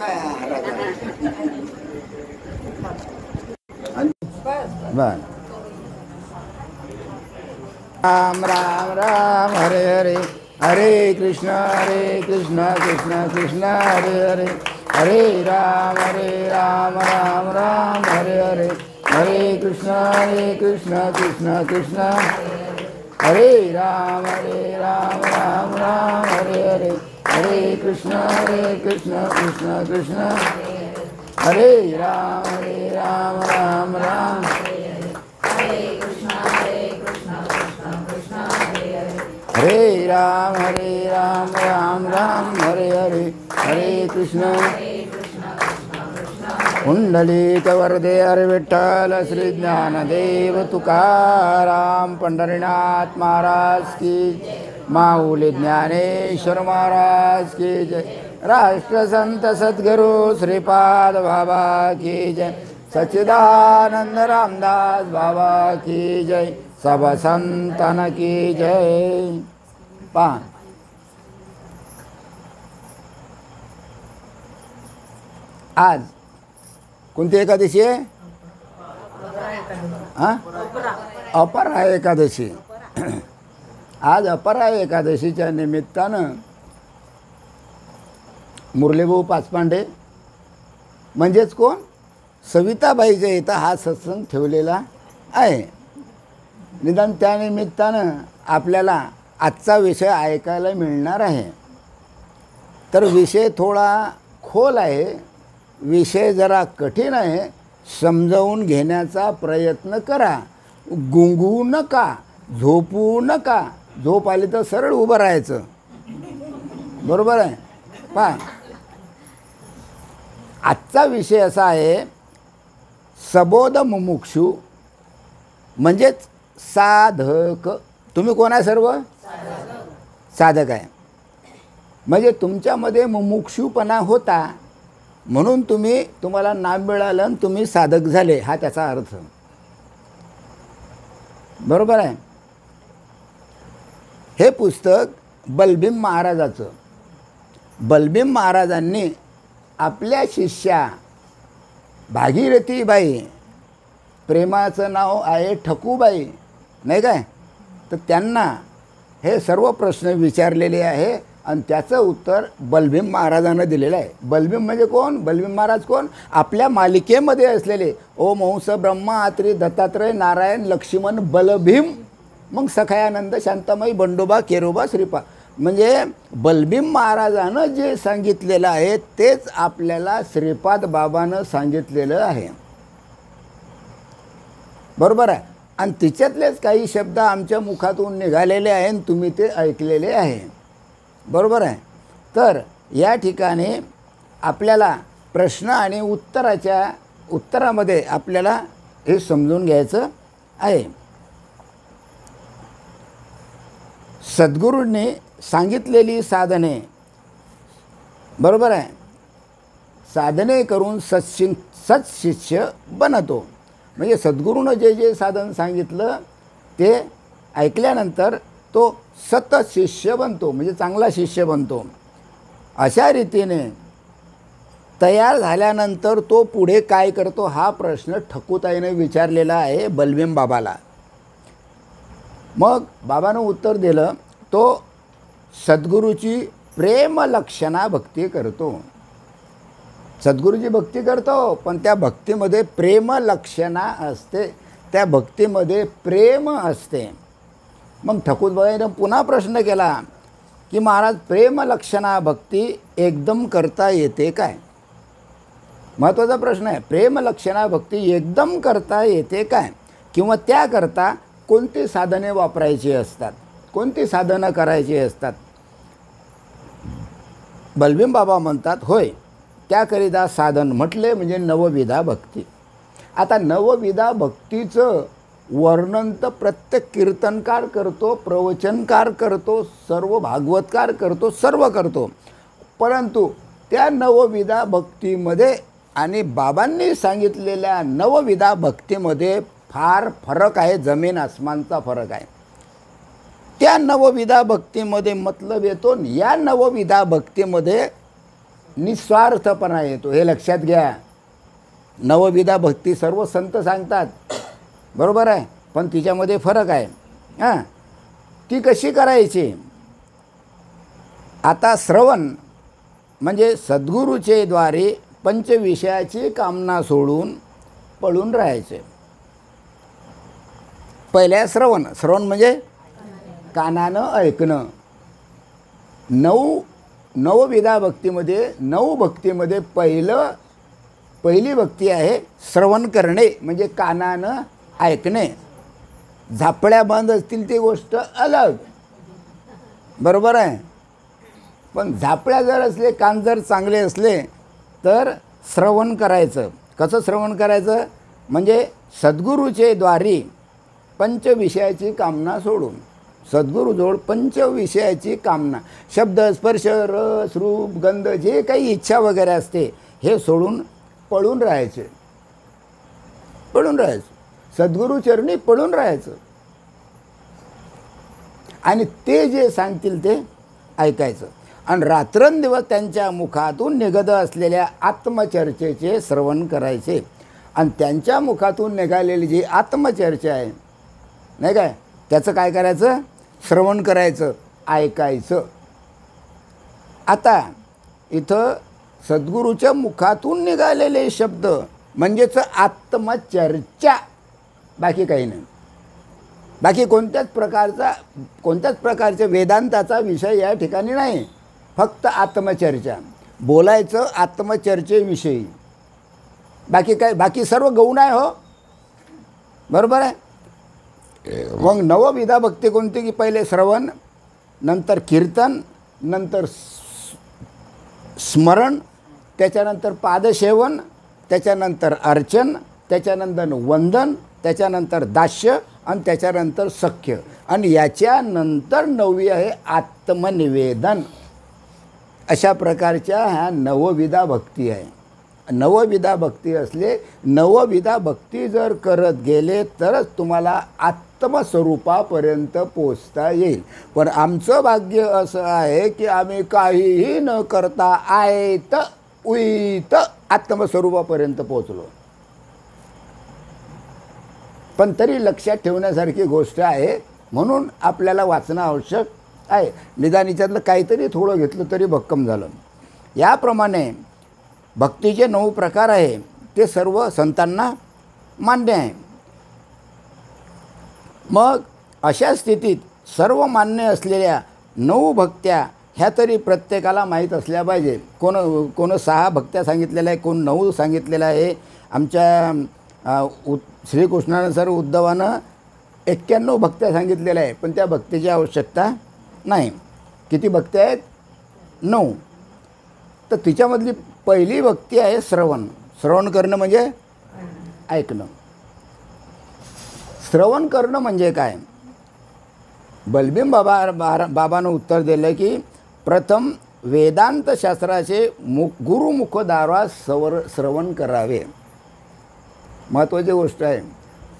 काय बर. राम राम राम हरे हरे, हरे कृष्ण कृष्ण कृष्ण हरे हरे, हरे राम राम राम हरे हरे, हरे कृष्ण कृष्ण कृष्ण हरे राम राम राम हरे हरे, हरे कृष्ण कृष्ण कृष्ण हरे राम राम राम हरे राम राम राम हरे हरे, हरे कृष्ण कुंडलिक वरदे हरे विठ्ठल श्री ज्ञानदेव तुकाराम पंढरीनाथ महाराज की, माऊली ज्ञानेश्वर महाराज की जय, राष्ट्रसंत सद्गुरु श्रीपाद बाबा की जय, सच्चिदानंद रामदास बाबा की जय, सब संतन की जय. पहा आज कोणती एकादशी आहे? हां, अपरा एकादशी. आज अपरा एकादशीच्या निमित्तानं मुरलीभाऊ पाचपांडे म्हणजेच कोण, सविताबाईच्या इथं हा सत्संग ठेवलेला आहे. निदान त्यानिमित्तानं आपल्याला आजचा विषय ऐकायला मिळणार आहे. तर विषय थोडा खोल आहे, विषय जरा कठीण आहे, समजावून घेण्याचा प्रयत्न करा. गुंगू नका, झोपू नका. झोप आली तर सरळ उभं राहायचं, बरोबर आहे. पहा आजचा विषय असा आहे, सबोध मुमुक्षू म्हणजेच साधक. तुम्ही कोण आहे? सर्व साधक आहे. म्हणजे तुमच्यामध्ये मुमुक्षूपणा होता म्हणून तुम्हाला नाम मिळालं आणि तुम्ही साधक झाले, हा त्याचा अर्थ, बरोबर आहे. हे पुस्तक बलभीम महाराजाचं. बलभीम महाराजांनी आपल्या शिष्या भागीरथीबाई, प्रेमाचं नाव आहे ठकूबाई, नाही काय, तर त्यांना हे सर्व प्रश्न विचारलेले आहे आणि त्याचं उत्तर बलभीम महाराजांना दिलेलं आहे. बलभीम म्हणजे कोण? बलभीम महाराज कोण? आपल्या मालिकेमध्ये असलेले ओम हंस ब्रह्मा अत्री दत्तात्रय नारायण लक्ष्मण बलभीम, मग सखायानंद शांतामाई बंडोबा केरोबा श्रीपा. म्हणजे बलभीम महाराजानं जे सांगितलेलं आहे तेच आपल्याला श्रीपाद बाबानं सांगितलेलं आहे, बरोबर आहे. आणि तिच्यातलेच काही शब्द आमच्या मुखातून निघालेले आहे आणि तुम्ही ते ऐकलेले आहे, बरोबर आहे. तर या ठिकाणी आपल्याला प्रश्न आणि उत्तरामध्ये आपल्याला हे समजून घ्यायचं आहे. सद्गुरूंनी सांगितलेली साधने, बरोबर आहे, साधने करून सत्शिष्य बनतो. म्हणजे सद्गुरूनं जे जे साधन सांगितलं ते ऐकल्यानंतर तो सतशिष्य बनतो, म्हणजे चांगला शिष्य बनतो. अशा रीतीने तयार झाल्यानंतर तो पुढे काय करतो हा प्रश्न ठकूताईने विचारलेला आहे बलभीम बाबाला. मग बाबानं उत्तर दिलं, तो सद्गुरूची प्रेमलक्षणा भक्ती करतो. सद्गुरूची भक्ती करतो, पण त्या भक्तीमध्ये प्रेमलक्षणा असते, त्या भक्तीमध्ये प्रेम असते. मग ठकूबाईनं पुन्हा प्रश्न केला की महाराज, प्रेमलक्षणा भक्ती एकदम करता येते काय? महत्त्वाचा प्रश्न आहे. प्रेमलक्षणा भक्ती एकदम करता येते काय? किंवा त्याकरता कोणती साधने वापरायची असतात, कोणती साधनं करायची असतात? बलभीम बाबा म्हणतात, होय, त्याकरिता साधन म्हटले म्हणजे नवविधा भक्ती. आता नवविधा भक्तीचं वर्णन तर प्रत्येक कीर्तनकार करतो, प्रवचनकार करतो, सर्व भागवतकार करतो, सर्व करतो. परंतु त्या नवविधा भक्तीमध्ये आणि बाबांनी सांगितलेल्या नवविधा भक्तीमध्ये फार फरक आहे, जमीन आसमानचा फरक आहे. त्या नवविधा भक्तीमध्ये मतलब येतो, या नवविधा भक्तीमध्ये निस्वार्थपणा येतो, हे लक्षात घ्या. नवविधा भक्ती सर्व संत सांगतात, बरोबर आहे, पण तिच्यामध्ये फरक आहे. हां, ती कशी करायची? आता श्रवण म्हणजे सद्गुरूचे द्वारे पंचविषयाची कामना सोडून पळून राहायचे. पहिल्या श्रवण म्हणजे कानानं ऐकणं. नवविधा भक्तीमध्ये, नऊ भक्तीमध्ये पहिली भक्ती आहे श्रवण करणे, म्हणजे कानानं ऐकणे. झापड्या बंद असतील ती गोष्ट अलग, बरोबर आहे, पण झापड्या जर असले, कान जर चांगले असले तर श्रवण करायचं. कसं श्रवण करायचं? म्हणजे सद्गुरूचे द्वारी पंचविषयाची कामना सोडून, सद्गुरूजवळ पंचविषयाची कामना, शब्द, स्पर्श, रस, रूप, गंध, जे काही इच्छा वगैरे असते हे सोडून पळून राहायचे. सद्गुरूचरणी पळून राहायचं आणि ते जे सांगतील ते ऐकायचं. आणि रात्रंदिवस त्यांच्या मुखातून निघत असलेल्या आत्मचर्चेचे श्रवण करायचे. आणि त्यांच्या मुखातून निघालेली जी आत्मचर्चा आहे, नाही काय, त्याचं काय करायचं? श्रवण करायचं, ऐकायचं. आता इथं सद्गुरूच्या मुखातून निघालेले शब्द म्हणजेच आत्मचर्चा, बाकी काही नाही. बाकी कोणत्याच प्रकारच्या वेदांताचा विषय या ठिकाणी नाही, फक्त आत्मचर्चा. बोलायचं आत्मचर्चेविषयी, बाकी काय, बाकी सर्व गौण आहे, हो, बरोबर आहे. मग नवविधा भक्ती कोणती? की पहिले श्रवण, नंतर कीर्तन, नंतर स्मरण, त्याच्यानंतर पादसेवन, त्याच्यानंतर अर्चन, त्याच्यानंतर वंदन, त्याच्यानंतर दास्य आणि त्याच्यानंतर सख्य. आणि याच्यानंतर 9वी आहे आत्मनिवेदन. अशा प्रकारच्या ह्या नवविधा भक्ती आहे. नवविधा भक्ती असले, नवविधा भक्ती जर करत गेले तरच तुम्हाला आत्मस्वरूपापर्यंत पोचता येईल. पण आमचं भाग्य असं आहे की आम्ही काहीही न करता आयत उईत आत्मस्वरूपापर्यंत पोचलो. पण तरी लक्षात ठेवण्यासारखी गोष्ट आहे, म्हणून आपल्याला वाचणं आवश्यक आहे. निदान याच्यातलं काहीतरी थोडं घेतलं तरी भक्कम झालं. याप्रमाणे भक्तीचे 9 प्रकार आहे, ते सर्व संतांना मान्य आहे. मग अशा स्थितीत सर्व मान्य असलेल्या 9 भक्त्या ह्या तरी प्रत्येकाला माहीत असल्या पाहिजे. कोण 6 भक्त्या सांगितलेल्या आहे, कोण 9 सांगितलेलं आहे. आमच्या श्रीकृष्णानं उद्धवानं 91 भक्त्या सांगितलेल्या आहे, पण त्या भक्तीची आवश्यकता नाही. किती भक्त्या आहेत? 9. तर तिच्यामधली पहिली भक्ती आहे श्रवण. श्रवण करणं म्हणजे ऐकणं. श्रवण करणं म्हणजे काय? बलबीम बाबानं उत्तर दिलं की प्रथम वेदांत शास्त्राचे गुरुमुखद्वारा श्रवण करावे. महत्त्वाची गोष्ट आहे.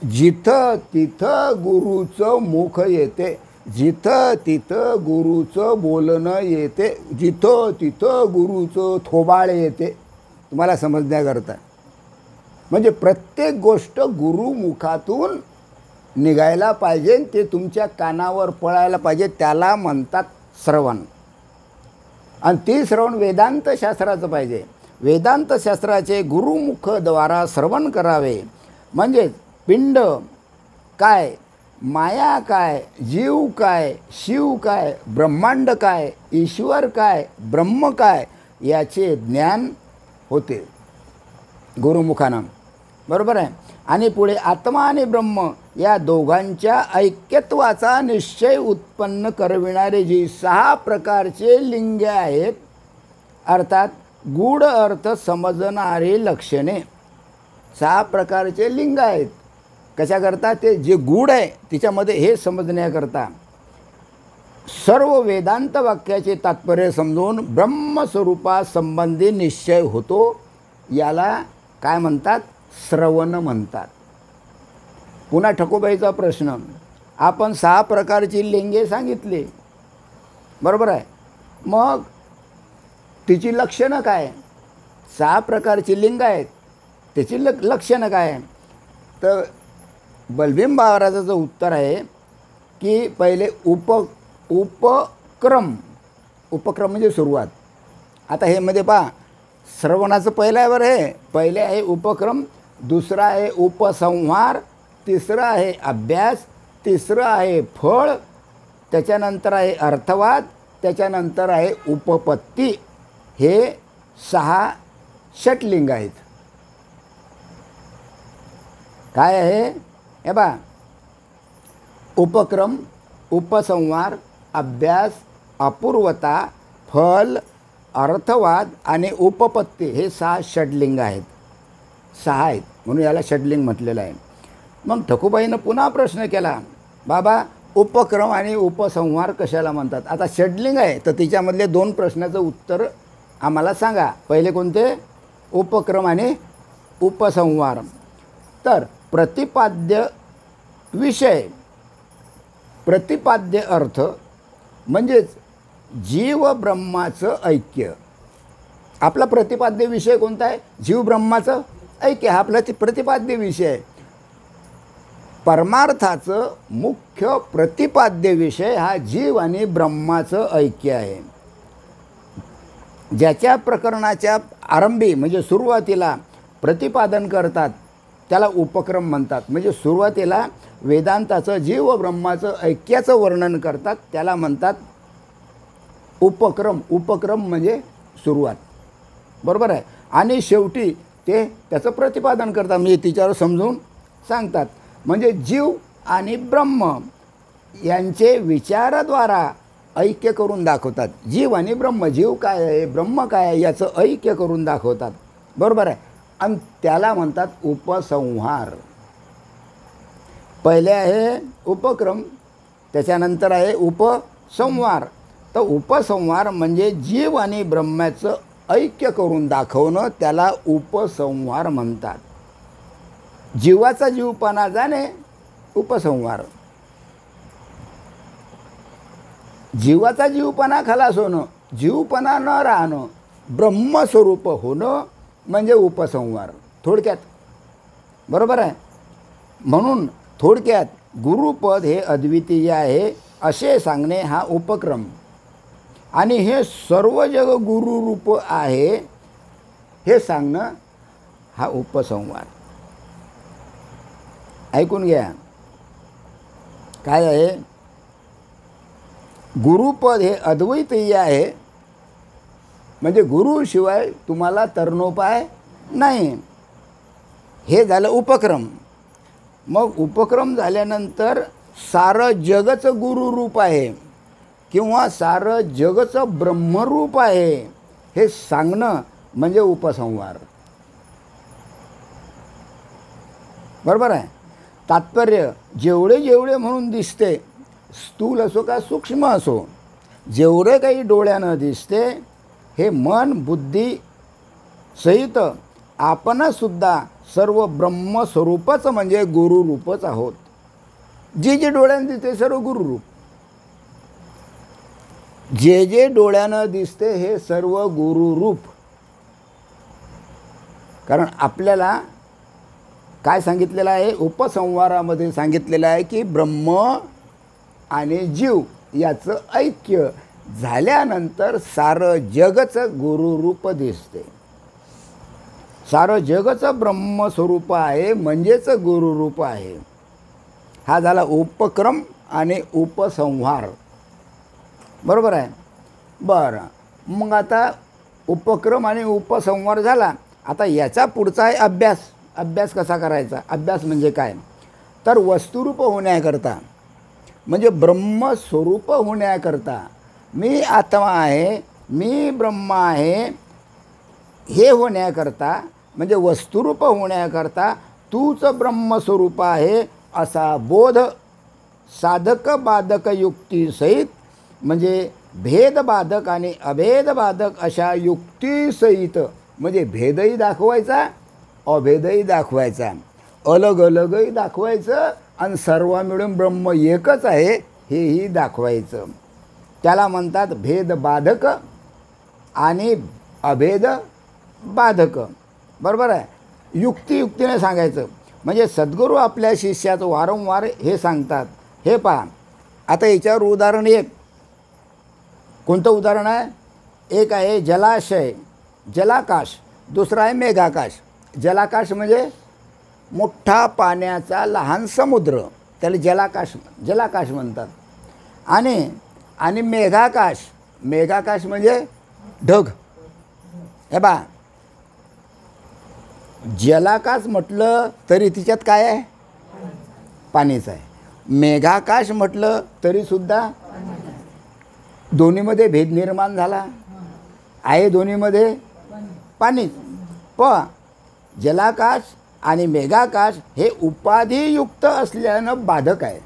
जिथं तिथं गुरुचं मुख येते, जिथं तिथं गुरुचं बोलणं येते, जिथं तिथं गुरुचं थोबाळ येते. तुम्हाला समजण्याकरता म्हणजे प्रत्येक गोष्ट गुरुमुखातून निघायला पाहिजे, ते तुमच्या कानावर पडायला पाहिजे. त्याला म्हणतात श्रवण. आणि ते श्रवण वेदांत शास्त्राचं पाहिजे. वेदांत शास्त्राचे गुरुमुखद्वारा श्रवण करावे. म्हणजे पिंड काय, माया काय, जीव काय, शिव काय, ब्रह्मांड काय, ईश्वर काय, ब्रह्म काय याचे ज्ञान होते गुरुमुखानं, बरोबर आहे. आणि पुढे आत्मा आणि ब्रह्म या दोघांच्या ऐक्यत्वाचा निश्चय उत्पन्न करविणारे जी 6 प्रकारचे लिंगे आहेत, अर्थात गूढ अर्थ समजणारी लक्षणे, 6 प्रकारचे लिंग आहेत. कशाकरता? ते जे गूढ आहे तिच्यामध्ये हे समजण्याकरता. सर्व वेदांत वाक्याचे तात्पर्य समजून ब्रह्मस्वरूपासंबंधी निश्चय होतो. याला काय म्हणतात? श्रवण म्हणतात. पुन्हा ठकोबाईचा प्रश्न, आपण 6 प्रकारची लिंगे सांगितली, बरोबर आहे. मग तिची लक्षणं काय? 6 प्रकारची लिंग आहेत, त्याची लक्षणं काय? तर बलभीम महाराजाचं उत्तर आहे की पहिले उपक्रम म्हणजे सुरुवात. आता हे मध्ये पहा, श्रवणाचं पहिलं आहे बरं, हे पहिले आहे उपक्रम, दुसरा आहे उपसंहार, तिसरं आहे अभ्यास, तिसरं आहे फळ, त्याच्यानंतर आहे अर्थवाद, त्याच्यानंतर आहे उपपत्ती. हे 6 षटलिंग आहेत. काय आहे हे बा, उपक्रम, उपसंहार, अभ्यास, अपूर्वता, फल, अर्थवाद आणि उपपत्ती. हे 6 षडलिंग आहेत. 6 आहेत म्हणून याला षडलिंग म्हटलेलं आहे. मग ठकूबाईनं पुन्हा प्रश्न केला, बाबा उपक्रम आणि उपसंहार कशाला म्हणतात? आता षडलिंग आहे तर तिच्यामधले 2 प्रश्नाचं उत्तर आम्हाला सांगा. पहिले कोणते? उपक्रम आणि उपसंहार. तर प्रतिपाद्य विषय, प्रतिपाद्य अर्थ म्हणजेच जीव ब्रह्माचं ऐक्य. आपला प्रतिपाद्य विषय कोणता आहे? जीव ब्रह्माचं ऐक्य हा आपला प्रतिपाद्य विषय आहे. परमार्थाचं मुख्य प्रतिपाद्य विषय हा जीव आणि ब्रह्माचं ऐक्य आहे. ज्याच्या प्रकरणाच्या आरंभी म्हणजे सुरुवातीला प्रतिपादन करतात त्याला उपक्रम म्हणतात. म्हणजे सुरुवातीला वेदांताचं जीव व ब्रह्माचं ऐक्याचं वर्णन करतात त्याला म्हणतात उपक्रम. उपक्रम म्हणजे सुरुवात, बरोबर आहे. आणि शेवटी ते त्याचं प्रतिपादन करतात, म्हणजे तिच्यावर समजून सांगतात. म्हणजे जीव आणि ब्रह्म यांचे विचाराद्वारा ऐक्य करून दाखवतात. जीव आणि ब्रह्म, जीव काय आहे, ब्रह्म काय आहे याचं ऐक्य करून दाखवतात, बरोबर आहे. आणि त्याला म्हणतात उपसंहार. पहिले आहे उपक्रम, त्याच्यानंतर आहे उपसंहार. तर उपसंहार म्हणजे जीव आणि ब्रह्माचं ऐक्य करून दाखवणं, त्याला उपसंहार म्हणतात. जीवाचा जीवपणा जाणे उपसंहार. जीवाचा जीवपणा खलास होणं, जीवपणा न राहणं, ब्रह्मस्वरूप होणं म्हणजे उपसंहार थोडक्यात, बरोबर आहे. म्हणून थोडक्यात गुरुपद हे अद्वितीय आहे असे सांगणे हा उपक्रम, आणि हे सर्व जग गुरुरूप आहे हे सांगणं हा उपसंहार. ऐकून घ्या काय आहे. गुरुपद हे अद्वैतीय आहे म्हणजे गुरुशिवाय तुम्हाला तरणोपाय नाही. हे झालं उपक्रम. मग उपक्रम झाल्यानंतर सारं जगचं गुरुरूप आहे किंवा सारं जगचं ब्रह्मरूप आहे हे सांगणं म्हणजे उपसंहार, बरोबर आहे. तात्पर्य जेवढे जेवढे म्हणून दिसते, स्थूल असो का सूक्ष्म असो, जेवढे काही डोळ्यानं दिसते हे मन बुद्धी सहित आपणसुद्धा सर्व ब्रह्मस्वरूपच म्हणजे गुरुरूपच आहोत. जे जे डोळ्यानं दिसते सर्व गुरुरूप. जे जे डोळ्यानं दिसते हे सर्व गुरुरूप. कारण आपल्याला काय सांगितलेलं आहे, उपसंहारामध्ये सांगितलेलं आहे की ब्रह्म आणि जीव याचं ऐक्य झाल्यानंतर सारं जगचं गुरुरूप दिसते. सारं जगचं ब्रह्मस्वरूप आहे म्हणजेच गुरुरूप आहे. हा झाला उपक्रम आणि उपसंहार, बरोबर आहे. बरं, मग आता उपक्रम आणि उपसंहार झाला. आता याचा पुढचा आहे अभ्यास. अभ्यास कसा करायचा? अभ्यास म्हणजे काय तर वस्तुरूप होण्याकरता म्हणजे ब्रह्मस्वरूप होण्याकरता मी आत्मा आहे, मी ब्रह्म आहे हे होण्याकरता म्हणजे वस्तुरूप होण्याकरता तूच ब्रह्मस्वरूप आहे असा बोध साधक बाधक युक्तीसहित म्हणजे भेदबाधक आणि अभेदबाधक अशा युक्तीसहित म्हणजे भेदही दाखवायचा अभेदही दाखवायचा, अलग अलगही दाखवायचं आणि सर्व मिळून ब्रह्म एकच आहे हेही दाखवायचं. त्याला म्हणतात भेदबाधक आणि अभेद बाधक. बरोबर आहे. युक्तियुक्तीने सांगायचं. म्हणजे सद्गुरू आपल्या शिष्याचं वारंवार हे सांगतात. हे पहा, आता याच्यावर उदाहरण एक. कोणतं उदाहरण आहे? एक आहे जलाशय, जलाकाश. दुसरा आहे मेघाकाश. जलाकाश म्हणजे मोठा पाण्याचा लहान समुद्र, त्याला जलाकाश म्हणतात. आणि मेघाकाश, मेघाकाश म्हणजे ढग. हे बा, जलाकाश म्हटलं तरी तिच्यात काय आहे? पाणीच आहे. मेघाकाश म्हटलं तरीसुद्धा दोन्हीमध्ये भेद निर्माण झाला आहे. दोन्हीमध्ये पाणीच. पण जलाकाश आणि मेघाकाश हे उपाधियुक्त असल्यानं बाधक आहे.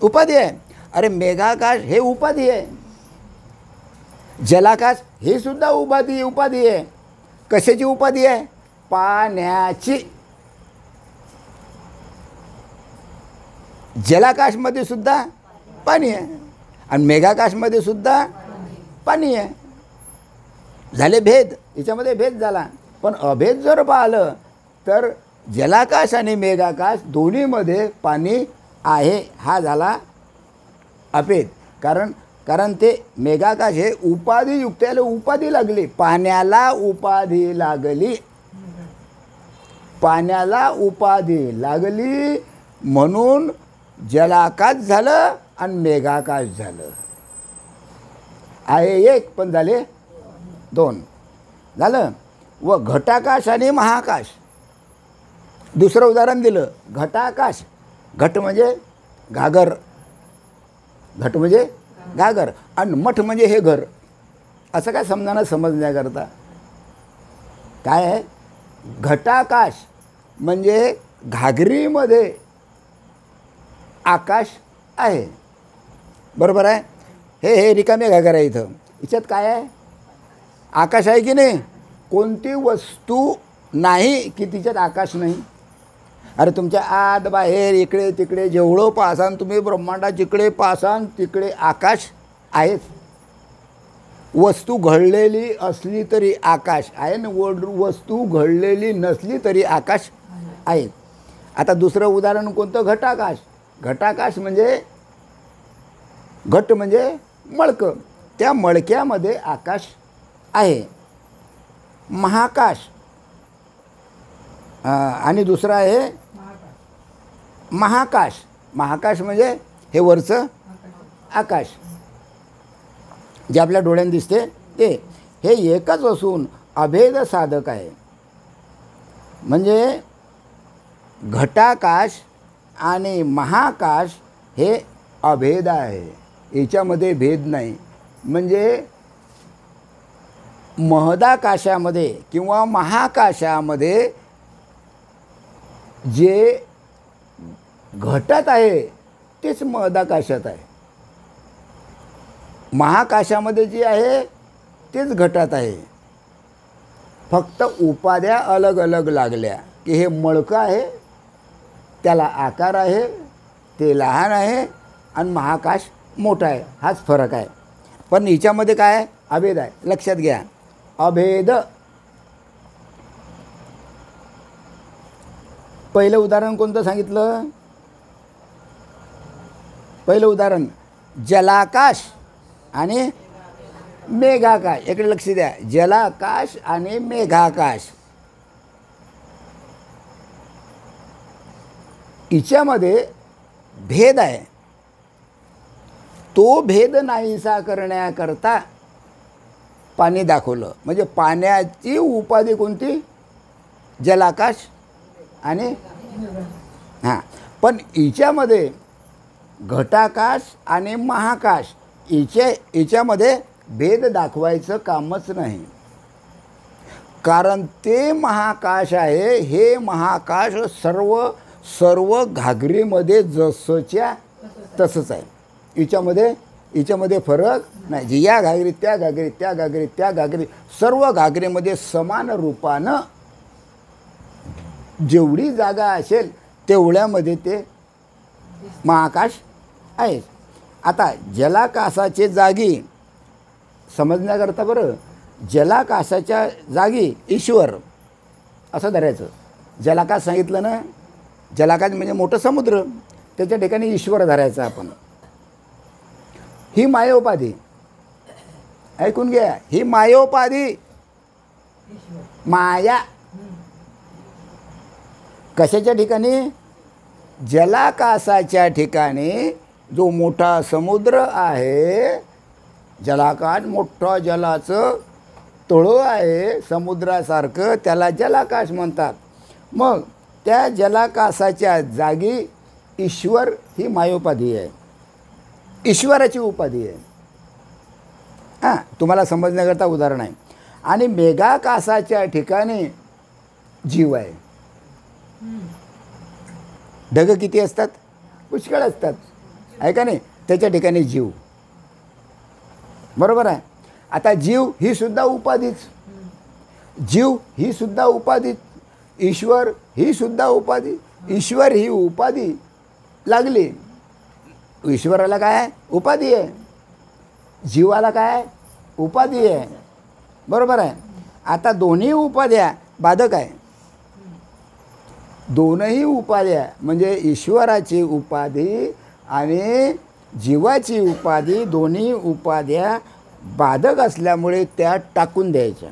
उपाधी आहे. अरे मेघाकाश हे उपाधी आहे. जलाकाश हे सुद्धा उपाधी आहे. कशाची उपाधी आहे? पाण्याची. जलाकाशमध्ये सुद्धा पाणी आहे आणि मेघाकाशमध्ये सुद्धा पाणी आहे. झाले भेद. याच्यामध्ये भेद झाला. पण अभेद जर पाहिलं तर जलाकाश आणि मेघाकाश दोन्हीमध्ये पाणी आहे. हा झाला अभेद. कारण ते मेघाकाश हे उपाधियुक्त, याला उपाधी लागली. पाण्याला उपाधी लागली. पाण्याला उपाधी लागली म्हणून जलाकाश झालं आणि मेघाकाश झालं. आहे एक पण झाले दोन. झालं. व घटाकाश आणि महाकाश. दुसरं उदाहरण दिलं. घटाकाश. घट म्हणजे घागर. घट म्हणजे घागर आणि मठ म्हणजे हे घर. असं काय समजण्याकरता काय आहे? घटाकाश म्हणजे घागरीमध्ये आकाश आहे. बरोबर आहे. हे रिकामे घागर आहे. इथं याच्यात काय आहे? आकाश आहे की नाही? कोणती वस्तू नाही की तिच्यात आकाश नाही. अरे तुमच्या आत बाहेर इकडे तिकडे जेवढं पाहसान तुम्ही ब्रह्मांडात, जिकडे पाहसान तिकडे आकाश आहेच. वस्तू घडलेली असली तरी आकाश आहे ना, वस्तू घडलेली नसली तरी आकाश आहे. आता दुसरं उदाहरण कोणतं? घटाकाश. घटाकाश म्हणजे घट म्हणजे मळकं. त्या मळक्यामध्ये आकाश आहे. महाकाश आणि दुसरा आहे महाकाश. महाकाश म्हणजे हे वरचं आकाश जे आपल्या डोळ्याने दिसते ते. हे एकच असून अभेद साधक आहे. म्हणजे घटाकाश आणि महाकाश हे अभेद आहे. याच्यामध्ये भेद नाही. म्हणजे महदाकाशामध्ये किंवा महाकाशामध्ये जे घटात आहे तेच महदाकाशात आहे. महाकाशामध्ये जे आहे तेच घटात आहे. फक्त उपाध्या अलग अलग लागल्या की हे मळकं आहे, त्याला आकार आहे, ते लहान आहे आणि महाकाश मोठा आहे. हाच फरक आहे. पण हिच्यामध्ये काय आहे? अभेद आहे. लक्षात घ्या. अभेद. पहिलं उदाहरण कोणतं सांगितलं? पहिलं उदाहरण जलाकाश आणि मेघाकाश. इकडे लक्ष द्या. जलाकाश आणि मेघाकाश हिच्यामध्ये भेद आहे. तो भेद नाहीसा करण्याकरता पाणी दाखवलं. म्हणजे पाण्याची उपाधी कोणती? जलाकाश आणि पण हिच्यामध्ये घटाकाश आणि महाकाश हिच्यामध्ये भेद दाखवायचं कामच नाही. कारण ते महाकाश आहे. हे महाकाश सर्व घागरीमध्ये जसंच्या तसंच आहे. हिच्यामध्ये फरक नाही. जी या घागरीत त्या घागरीत त्या घागरीत त्या घागरीत सर्व घागरीमध्ये समान रूपानं जेवढी जागा असेल तेवढ्यामध्ये ते महाकाश आहे. आता जलाकाशाचे जागी समजण्याकरता बरं जलाकाशाच्या जागी ईश्वर असं धरायचं. जलाकाश सांगितलं ना, जलाकाश म्हणजे मोठं समुद्र, त्याच्या ठिकाणी ईश्वर धरायचा आपण. ही मायोपाधी, ऐकून घ्या, ही मायोपाधी, माया कशाच्या ठिकाणी? जलाकाशाच्या ठिकाणी. जो मोठा समुद्र आहे, जलाकाश मोठं जलाचं तळं आहे समुद्रासारखं, त्याला जलाकाश म्हणतात. मग त्या जलाकाशाच्या जागी ईश्वर ही मायोपाधी आहे, ईश्वराची उपाधी आहे. हां, तुम्हाला समजण्याकरता उदाहरण आहे. आणि मेघाकाशाच्या ठिकाणी जीव आहे. ढग किती असतात? पुष्कळ असतात, आहे का नाही? त्याच्या ठिकाणी जीव. बरोबर आहे. आता जीव ही सुद्धा उपाधीच, जीव ही सुद्धा उपाधीच, ईश्वर ही सुद्धा उपाधी. ईश्वर ही उपाधी लागली, ईश्वराला काय उपाधी आहे, जीवाला काय उपाधी आहे. बरोबर आहे. आता दोन्ही उपाध्या बाधक आहे. दोनही उपाध्या म्हणजे ईश्वराची उपाधी आणि जीवाची उपाधी, दोन्ही उपाध्या बाधक असल्यामुळे त्या टाकून द्यायच्या,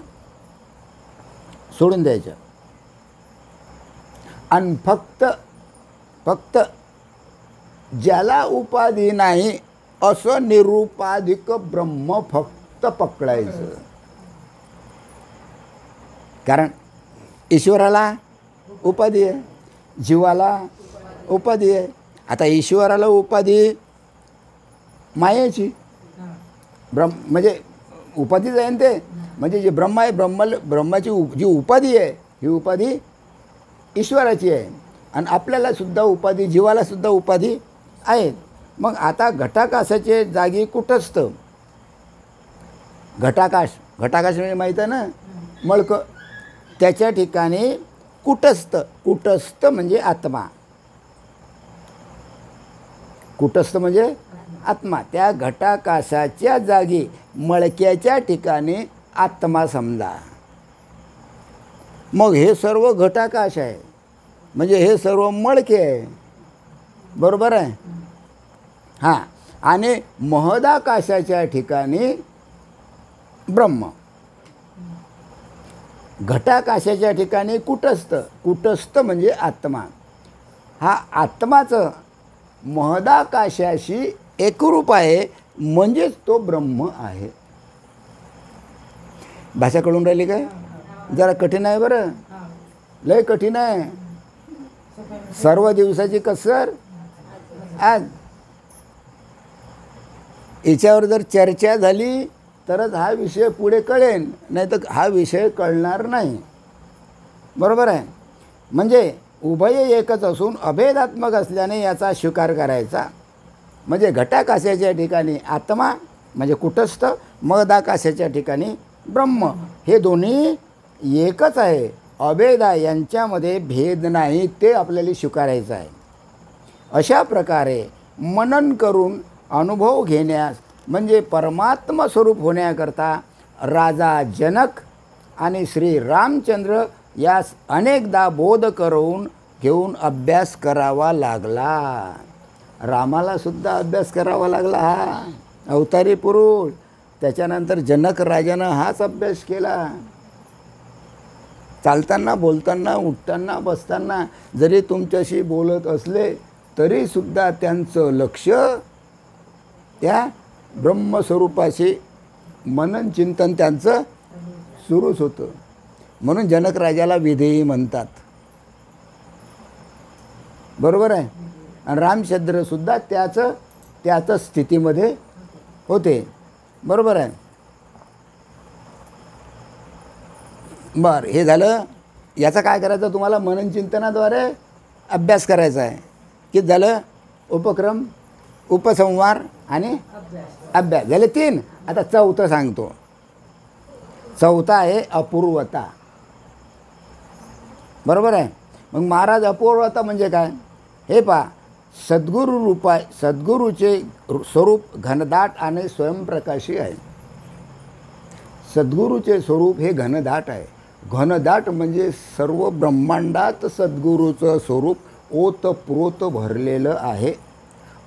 सोडून द्यायच्या. आणि फक्त ज्याला उपाधी नाही असं निरुपाधिक ब्रह्म फक्त पकडायचं. कारण ईश्वराला उपाधी आहे, जीवाला उपाधी आहे. आता ईश्वराला उपाधी मायेची, म्हणजे उपाधीच आहे ना ते. म्हणजे जे ब्रह्म आहे, ब्रह्माची जी उपाधी आहे, ही उपाधी ईश्वराची आहे. आणि आपल्याला सुद्धा उपाधी, जीवाला सुद्धा उपाधी आहेत. मग आता घटाकाशाचे जागी कुटस्थ, घटाकाश म्हणजे माहीत आहे ना, मळकं, त्याच्या ठिकाणी कुटस्थ म्हणजे आत्मा. कुटस्थ म्हणजे आत्मा. त्या घटाकाशाच्या जागी मळक्याच्या ठिकाणी आत्मा समजा. मग हे सर्व घटाकाश आहे, म्हणजे हे सर्व मळके आहे. बरोबर आहे. हां, आणि महदाकाशाच्या ठिकाणी ब्रह्म. घटाकाशाच्या ठिकाणी कुटस्थ म्हणजे आत्मा. हा आत्माचं महदाकाशाशी एकरूप आहे, म्हणजेच तो ब्रह्म आहे. भाषा कळून राहिली काय? जरा कठीण आहे बरं, लय कठीण आहे. सर्व दिवसाची कसर आज. याच्यावर जर चर्चा झाली तरच हा विषय पुढे कळेल, नाही तर हा विषय कळणार नाही. बरोबर आहे. म्हणजे उभय एकच असून अभेदात्मक असल्याने याचा स्वीकार करायचा. म्हणजे घटाकाशाच्या ठिकाणी आत्मा म्हणजे कुटस्थ, महदाकाशाच्या ठिकाणी ब्रह्म. हे दोन्ही एकच आहे, अभेद आहे, यांच्यामध्ये भेद नाही, ते आपल्याला स्वीकारायचं आहे. अशा प्रकारे मनन करून अनुभव घेण्यास म्हणजे परमात्मा स्वरूप होण्याकरता राजा जनक आणि श्री रामचंद्र यास अनेकदा बोध करून घेऊन अभ्यास करावा लागला. रामाला सुद्धा अभ्यास करावा लागला, हा अवतारी पुरुष. त्याच्यानंतर जनक राजानं हाच अभ्यास केला. चालताना, बोलताना, उठताना, बसताना जरी तुमच्याशी बोलत असले तरीसुद्धा त्यांचं लक्ष त्या ब्रह्मस्वरूपाशी मनन चिंतन त्यांचं सुरूच होतं. म्हणून जनक राजाला विधेयी म्हणतात. बरोबर आहे. आणि रामचंद्रसुद्धा त्याच स्थितीमध्ये होते. बरोबर आहे. बरं, हे झालं. याचा काय करायचं? तुम्हाला मनन चिंतनाद्वारे अभ्यास करायचा आहे. किती झालं? उपक्रम, उपसंहार आणि अभ्यास झाले 3. आता चौथं सांगतो. चौथा आहे अपूर्वता. बरोबर आहे. मग महाराज अपूर्वता म्हणजे काय? हे पहा, सद्गुरूचे स्वरूप घनदाट आणि स्वयंप्रकाशी आहे. सद्गुरूचे स्वरूप हे घनदाट आहे. घनदाट म्हणजे सर्व ब्रह्मांडात सद्गुरूचं स्वरूप ओतप्रोत भरलेलं आहे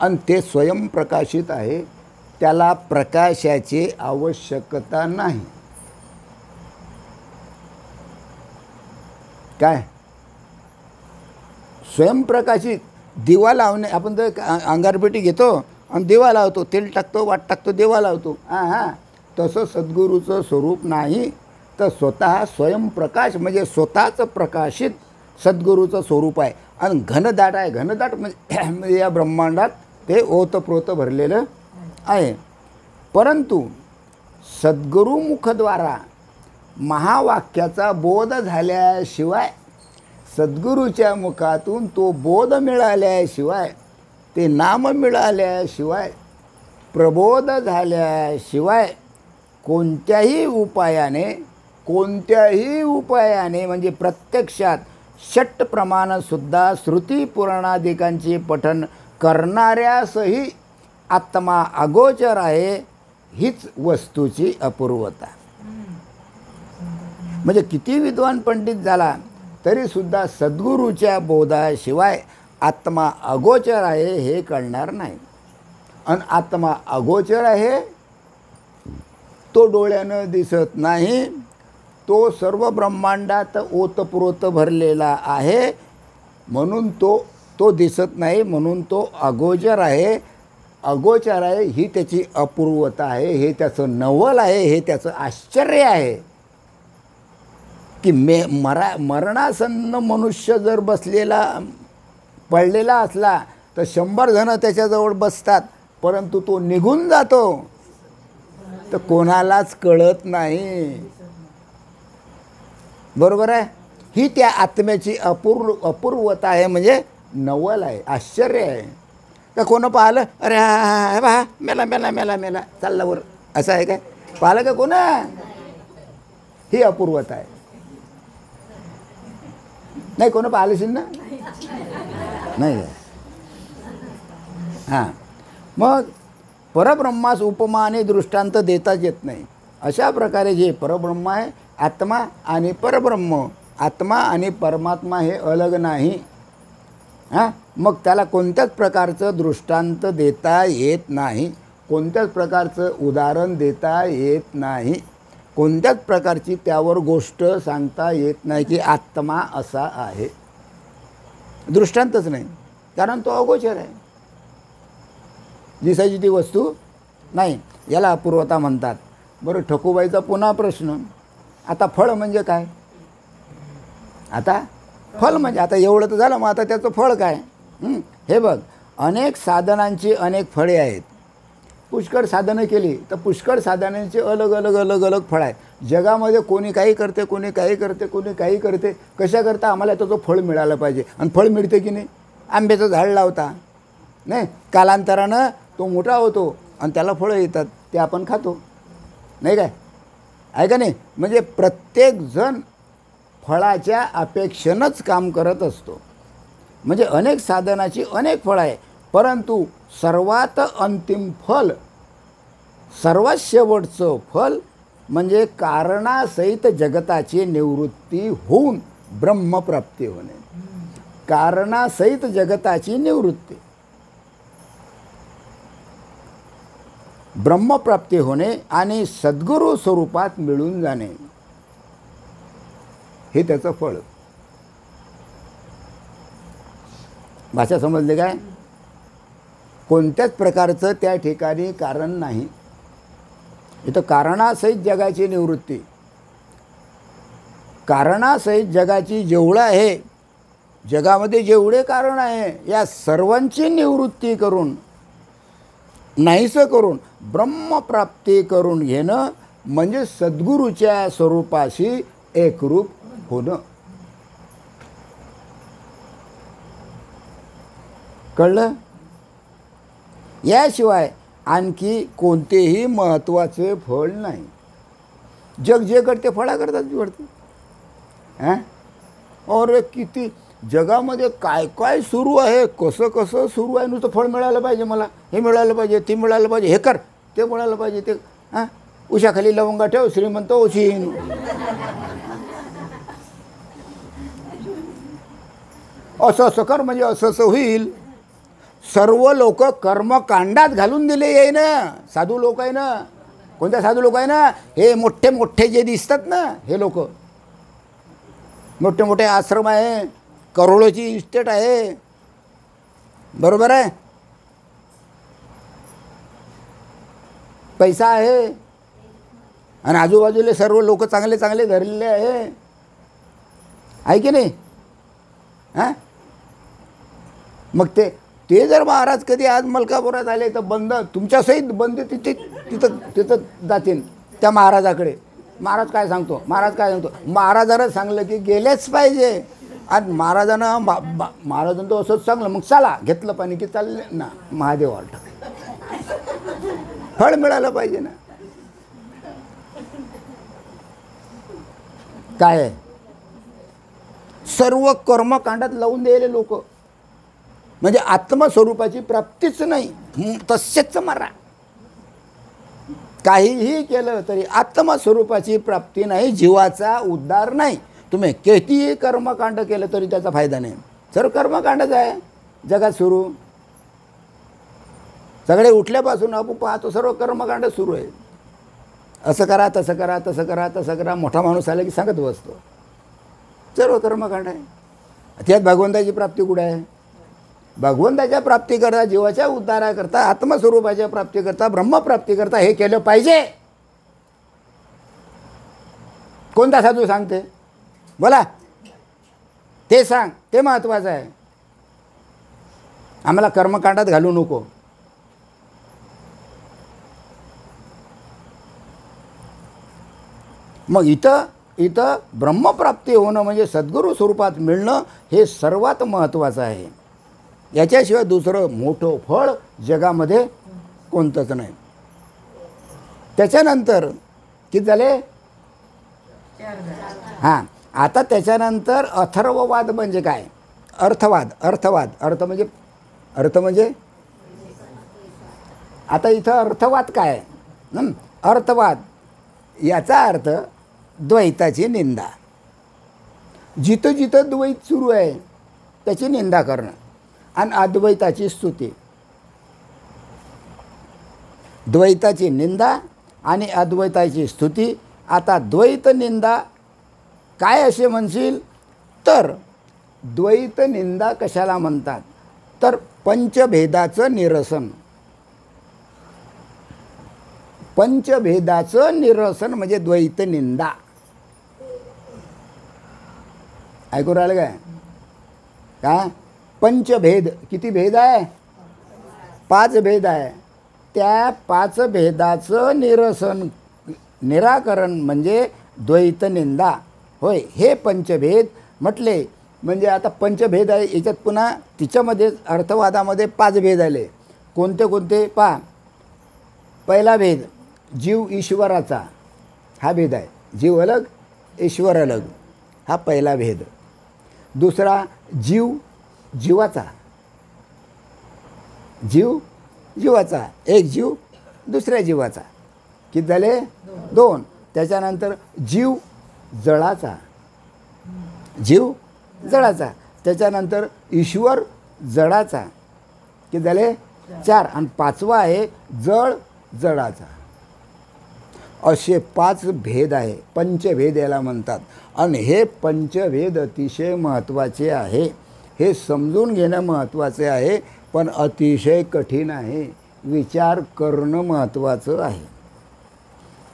आणि ते स्वयंप्रकाशित आहे. त्याला प्रकाशाची आवश्यकता नाही. काय स्वयंप्रकाशित दिवा लावणे, आपण तर अंगारपेटी घेतो आणि दिवा लावतो, तेल टाकतो, वाट टाकतो, दिवा लावतो. हां, तसं सद्गुरूचं स्वरूप नाही. तर स्वतः स्वयंप्रकाश म्हणजे स्वतःचं प्रकाशित सद्गुरूचं स्वरूप आहे आणि घनदाट आहे. घनदाट म्हणजे या ब्रह्मांडात ते ओतप्रोत भरलेलं आहे. परंतु सद्गुरुमुखद्वारा महावाक्याचा बोध झाल्याशिवाय, सद्गुरूच्या मुखातून तो बोध मिळाल्याशिवाय, ते नाम मिळाल्याशिवाय, प्रबोध झाल्याशिवाय कोणत्याही उपायाने म्हणजे प्रत्यक्षात षटप्रमाणसुद्धा श्रुती पुराणादिकांचे पठन करणाऱ्यासही आत्मा अगोचर आहे. हीच वस्तूची अपूर्वता. म्हणजे किती विद्वान पंडित झाला तरीसुद्धा सद्गुरूच्या बोधाशिवाय आत्मा अगोचर आहे हे कळणार नाही. आणि आत्मा अगोचर आहे, तो डोळ्यानं दिसत नाही, तो सर्व ब्रह्मांडात ओतप्रोत भरलेला आहे, म्हणून तो दिसत नाही, म्हणून तो अगोचर आहे. अगोचर आहे ही त्याची अपूर्वता आहे, हे त्याचं नवल आहे, हे त्याचं आश्चर्य आहे. की मरणासन्न मनुष्य जर पडलेला असला तर 100 जण त्याच्याजवळ बसतात, परंतु तो निघून जातो तर कोणालाच कळत नाही. बरोबर आहे. ही त्या आत्म्याची अपूर्वता आहे, म्हणजे नवल आहे, आश्चर्य आहे. तर कोणं पाहिलं, अरे हा बा मेला मेला मेला मेला चालला वर, असं आहे काय? पाहिलं का कोण? ही अपूर्वता आहे. नाही कोणं पाहिलंशील ना? नाही. हां, मग परब्रह्मास उपमा आणि दृष्टांत देताच येत नाही. अशा प्रकारे जे परब्रह्म आहे, आत्मा आणि परब्रह्म, आत्मा आणि परमात्मा हे अलग नाही. हां, मग त्याला कोणत्याच प्रकारचं दृष्टांत देता येत नाही, कोणत्याच प्रकारचं उदाहरण देता येत नाही, कोणत्याच प्रकारची त्यावर गोष्ट सांगता येत नाही की आत्मा असा आहे. दृष्टांतच नाही, कारण तो अगोचर आहे, दिसायची ती वस्तू नाही. याला अपूर्वता म्हणतात. बरं, ठकूबाईचा पुन्हा प्रश्न, आता फळ म्हणजे काय? आता फळ म्हणजे आता एवढं तर झालं, मग आता त्याचं फळ काय? हे बघ, अनेक साधनांची अनेक फळे आहेत. पुष्कळ साधनं केली तर पुष्कळ साधनांचे अलग अलग अलग अलग फळ आहे. जगामध्ये कोणी काही करते, कोणी काही करते, कोणी काही करते. कशा करता? आम्हाला त्याचं फळ मिळालं पाहिजे. आणि फळ मिळते की नाही? आंब्याचं झाड लावता नाही, कालांतरानं तो मोठा होतो आणि त्याला फळं येतात, ते आपण खातो, नाही काय? आहे का नाही? म्हणजे प्रत्येकजण फळाच्या अपेक्षेनंच काम करत असतो. म्हणजे अनेक साधनाची अनेक फळं आहे, परंतु सर्वात अंतिम फल, सर्वात शेवटचं फल म्हणजे कारणासहित जगताची निवृत्ती होऊन ब्रह्मप्राप्ती होणे. कारणासहित जगताची निवृत्ती, ब्रह्मप्राप्ती होणे आणि सद्गुरू स्वरूपात मिळून जाणे, हे त्याचं फळ. भाषा समजले काय? कोणत्याच प्रकारचं त्या ठिकाणी कारण नाही. इथं कारणासहित जगाची निवृत्ती, कारणासहित जगाची जेवढं आहे, जगामध्ये जेवढे कारण आहे या सर्वांची निवृत्ती करून, नाहीसं करून ब्रह्मप्राप्ती करून घेणं म्हणजे सद्गुरूच्या स्वरूपाशी एकरूप होणं. कळलं? याशिवाय आणखी कोणतेही महत्त्वाचे फळ नाही. जग जे करते फळाकरताच बिघडते. हां, और किती जगामध्ये काय काय सुरू आहे, कसं कसं सुरू आहे. नुसतं फळ मिळालं पाहिजे, मला हे मिळालं पाहिजे, ते मिळालं पाहिजे, हे कर, ते मिळालं पाहिजे, ते. हां, उशाखाली लवंगा ठेव, श्रीमंत होशील. असं असं कर म्हणजे असं असं होईल. सर्व लोक कर्मकांडात घालून दिले आहे ना. साधू लोक आहे ना. कोणत्या साधू लोक आहे ना? हे मोठे मोठे जे दिसतात ना, हे लोक. मोठे मोठे आश्रम आहे, करोडोची इस्टेट आहे, बरोबर आहे, पैसा आहे, आणि आजूबाजूले सर्व लोक चांगले चांगले धरलेले आहे की नाही? हां, मग ते जर महाराज कधी आज मलकापुरात आले तर बंद तुमच्यासहित बंद तिथं जातील त्या महाराजाकडे. महाराज काय सांगतो, महाराजानं सांगलं की गेलेच पाहिजे. आणि महाराजानं तो असंच सांगलं, मग चला घेतलं पाणी की चालले ना महादेव वाटत. फळ मिळालं पाहिजे ना. काय आहे, सर्व कर्मकांडात लावून द्यायले लोक. म्हणजे आत्मस्वरूपाची प्राप्तीच नाही, तसेच मरा. काहीही केलं तरी आत्मस्वरूपाची प्राप्ती नाही, जीवाचा उद्धार नाही. तुम्ही कितीही कर्मकांड केलं तरी त्याचा फायदा नाही. सर्व कर्मकांडच आहे जगात सुरू. सगळे उठल्यापासून आपण पाहतो सर्व कर्मकांड सुरू आहे. असं करा, तसं करा, तसं करा, तसं करा. मोठा माणूस आला की सांगत बसतो. सर्व कर्मकांड आहे. त्यात भगवंताची प्राप्ती कुठे आहे? भगवंताच्या प्राप्तीकरता, जीवाच्या उद्धाराकरता, आत्मस्वरूपाच्या प्राप्तीकरता, ब्रह्मप्राप्तीकरता हे केलं पाहिजे. कोणता साधू सांगते? बोला, ते सांग, ते महत्त्वाचं आहे. आम्हाला कर्मकांडात घालू नको. मग इथं ब्रह्मप्राप्ती होणं म्हणजे सद्गुरू स्वरूपात मिळणं हे सर्वात महत्त्वाचं आहे. याच्याशिवाय दुसरं मोठं फळ जगामध्ये कोणतंच नाही. त्याच्यानंतर किती झाले? हां, आता त्याच्यानंतर अथर्ववाद म्हणजे काय? अर्थवाद. अर्थ म्हणजे आता इथं अर्थवाद काय आहे? अर्थवाद याचा अर्थ द्वैताची निंदा. जिथं जिथं द्वैत सुरू आहे त्याची निंदा करणं आणि अद्वैताची स्तुती. द्वैताची निंदा आणि अद्वैताची स्तुती. आता द्वैत निंदा काय असे म्हणशील तर, द्वैत निंदा कशाला म्हणतात तर पंचभेदाचं निरसन. पंचभेदाचं निरसन म्हणजे द्वैत निंदा. ऐकू राहिलं काय? पंचभेद. किती भेद आहे? 5 भेद आहे. त्या 5 भेदाचं निराकरण म्हणजे द्वैत निंदा होय. हे पंचभेद म्हटले म्हणजे आता पंचभेद आहे. याच्यात पुन्हा तिच्यामध्ये अर्थवादामध्ये 5 भेद आले. कोणते कोणते पहा. पहिला भेद जीव ईश्वराचा, हा भेद आहे. जीव अलग, ईश्वर अलग, हा पहिला भेद. दुसरा जीव जीवाचा. जीवाचा, एक जीव दुसऱ्या जीवाचा. किती झाले? 2. त्याच्यानंतर जीव जळाचा. त्याच्यानंतर ईश्वर जळाचा. किती झाले? 4. आणि 5वा आहे जळाचा. असे 5 भेद आहे. पंचभेद याला म्हणतात. आणि हे पंचभेद अतिशय महत्त्वाचे आहे. हे समजून घेणं महत्त्वाचे आहे, पण अतिशय कठीण आहे. विचार करणं महत्त्वाचं आहे.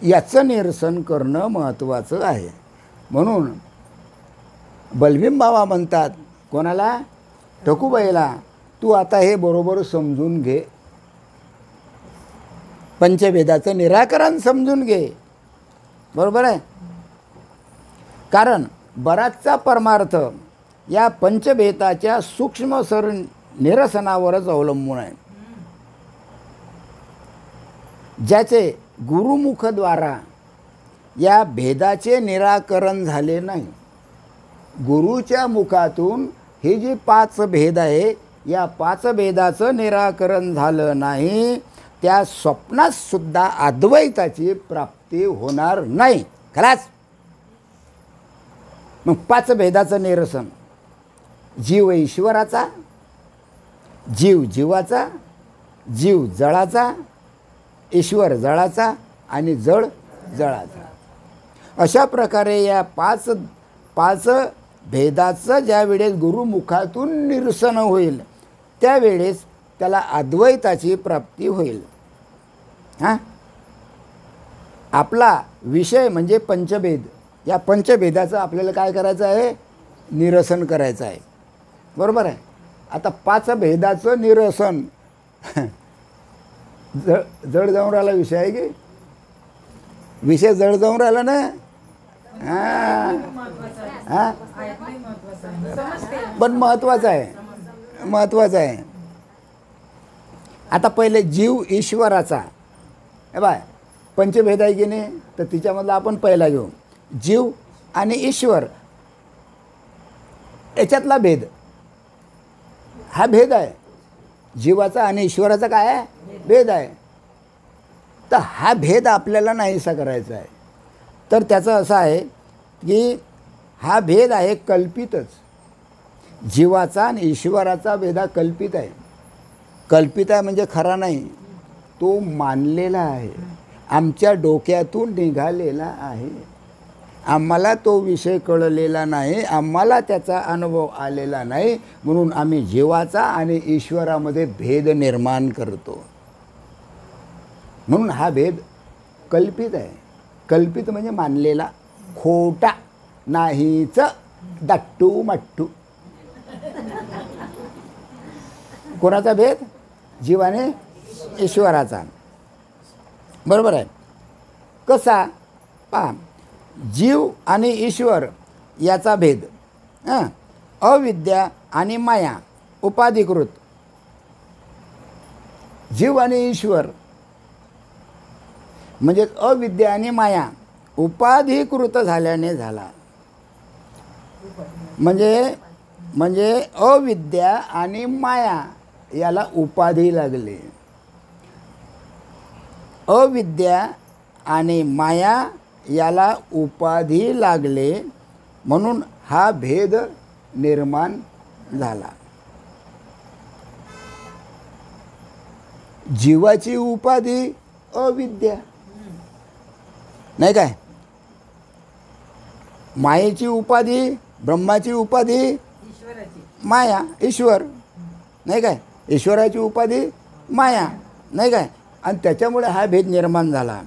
याचं निरसन करणं महत्त्वाचं आहे. म्हणून बलभीम बाबा म्हणतात कोणाला? ठकूबाईला, तू आता हे बरोबर समजून घे. पंचभेदाचं निराकरण समजून घे. बरोबर आहे? कारण बराचसा परमार्थ या पंचभेदाच्या सूक्ष्म निरसनावरच अवलंबून आहे. ज्याचे गुरुमुखद्वारा या भेदाचे निराकरण झाले नाही, गुरुच्या मुखातून हे जे 5 भेद आहे या 5 भेदाचं निराकरण झालं नाही, त्या स्वप्नात सुद्धा अद्वैताची प्राप्ती प्राप्ती होणार नाही. खलास. मग 5 भेदाचं निरसन. जीव ईश्वराचा, जीव जीवाचा, जीव जळाचा, ईश्वर जळाचा आणि जळ जळाचा. अशा प्रकारे या 5 भेदाचं ज्या वेळेस गुरुमुखातून निरसन होईल त्यावेळेस त्याला अद्वैताची प्राप्ती होईल. हां, आपला विषय म्हणजे पंचभेद. या पंचभेदाचं आपल्याला काय करायचं आहे? निरसन करायचं आहे. बरोबर आहे. आता 5 भेदाचं निरसन जड जाऊन राहिला विषय आहे की विषय जड जाऊन राहिला ना. हां हां, पण महत्त्वाचं आहे, महत्त्वाचं आहे. आता पहिले जीव ईश्वराचा. हे बाय पंचभेद आहे की नाही, तर तिच्यामधला आपण पहिला घेऊ. जीव आणि ईश्वर याच्यातला भेद, हा भेद आहे. जीवाचा आणि ईश्वराचा काय आहे? भेद आहे. तर हा भेद आपल्याला नाहीसा करायचा आहे. तर त्याचं असं आहे की हा भेद आहे कल्पितच. जीवाचा आणि ईश्वराचा भेद हा कल्पित आहे. कल्पित आहे म्हणजे खरा नाही, तो मानलेला आहे, आमच्या डोक्यातून निघालेला आहे. आम्हाला तो विषय कळलेला नाही, आम्हाला त्याचा अनुभव आलेला नाही, म्हणून आम्ही जीवाचा आणि ईश्वरामध्ये भेद निर्माण करतो. म्हणून हा भेद कल्पित आहे. कल्पित म्हणजे मानलेला, खोटा नाहीच, दट्टू मट्टू. कोणाचा भेद? जीवाने ईश्वराचा. बरोबर आहे. कसा? पहा, जीव आणि ईश्वर याचा भेद. अविद्या आणि माया उपाधिकृत. जीव आणि ईश्वर म्हणजे अविद्या आणि माया उपाधिकृत झाल्याने झाला. म्हणजे अविद्या आणि माया याला उपाधी लागली. अविद्या आणि माया याला उपाधी लागले म्हणून हा भेद निर्माण झाला. जीवाची उपाधी अविद्या नाही काय, मायेची उपाधी, ब्रह्माची उपाधी माया, ईश्वर नाही काय, ईश्वराची उपाधी माया नाही काय, आणि त्याच्यामुळे हा भेद निर्माण झाला.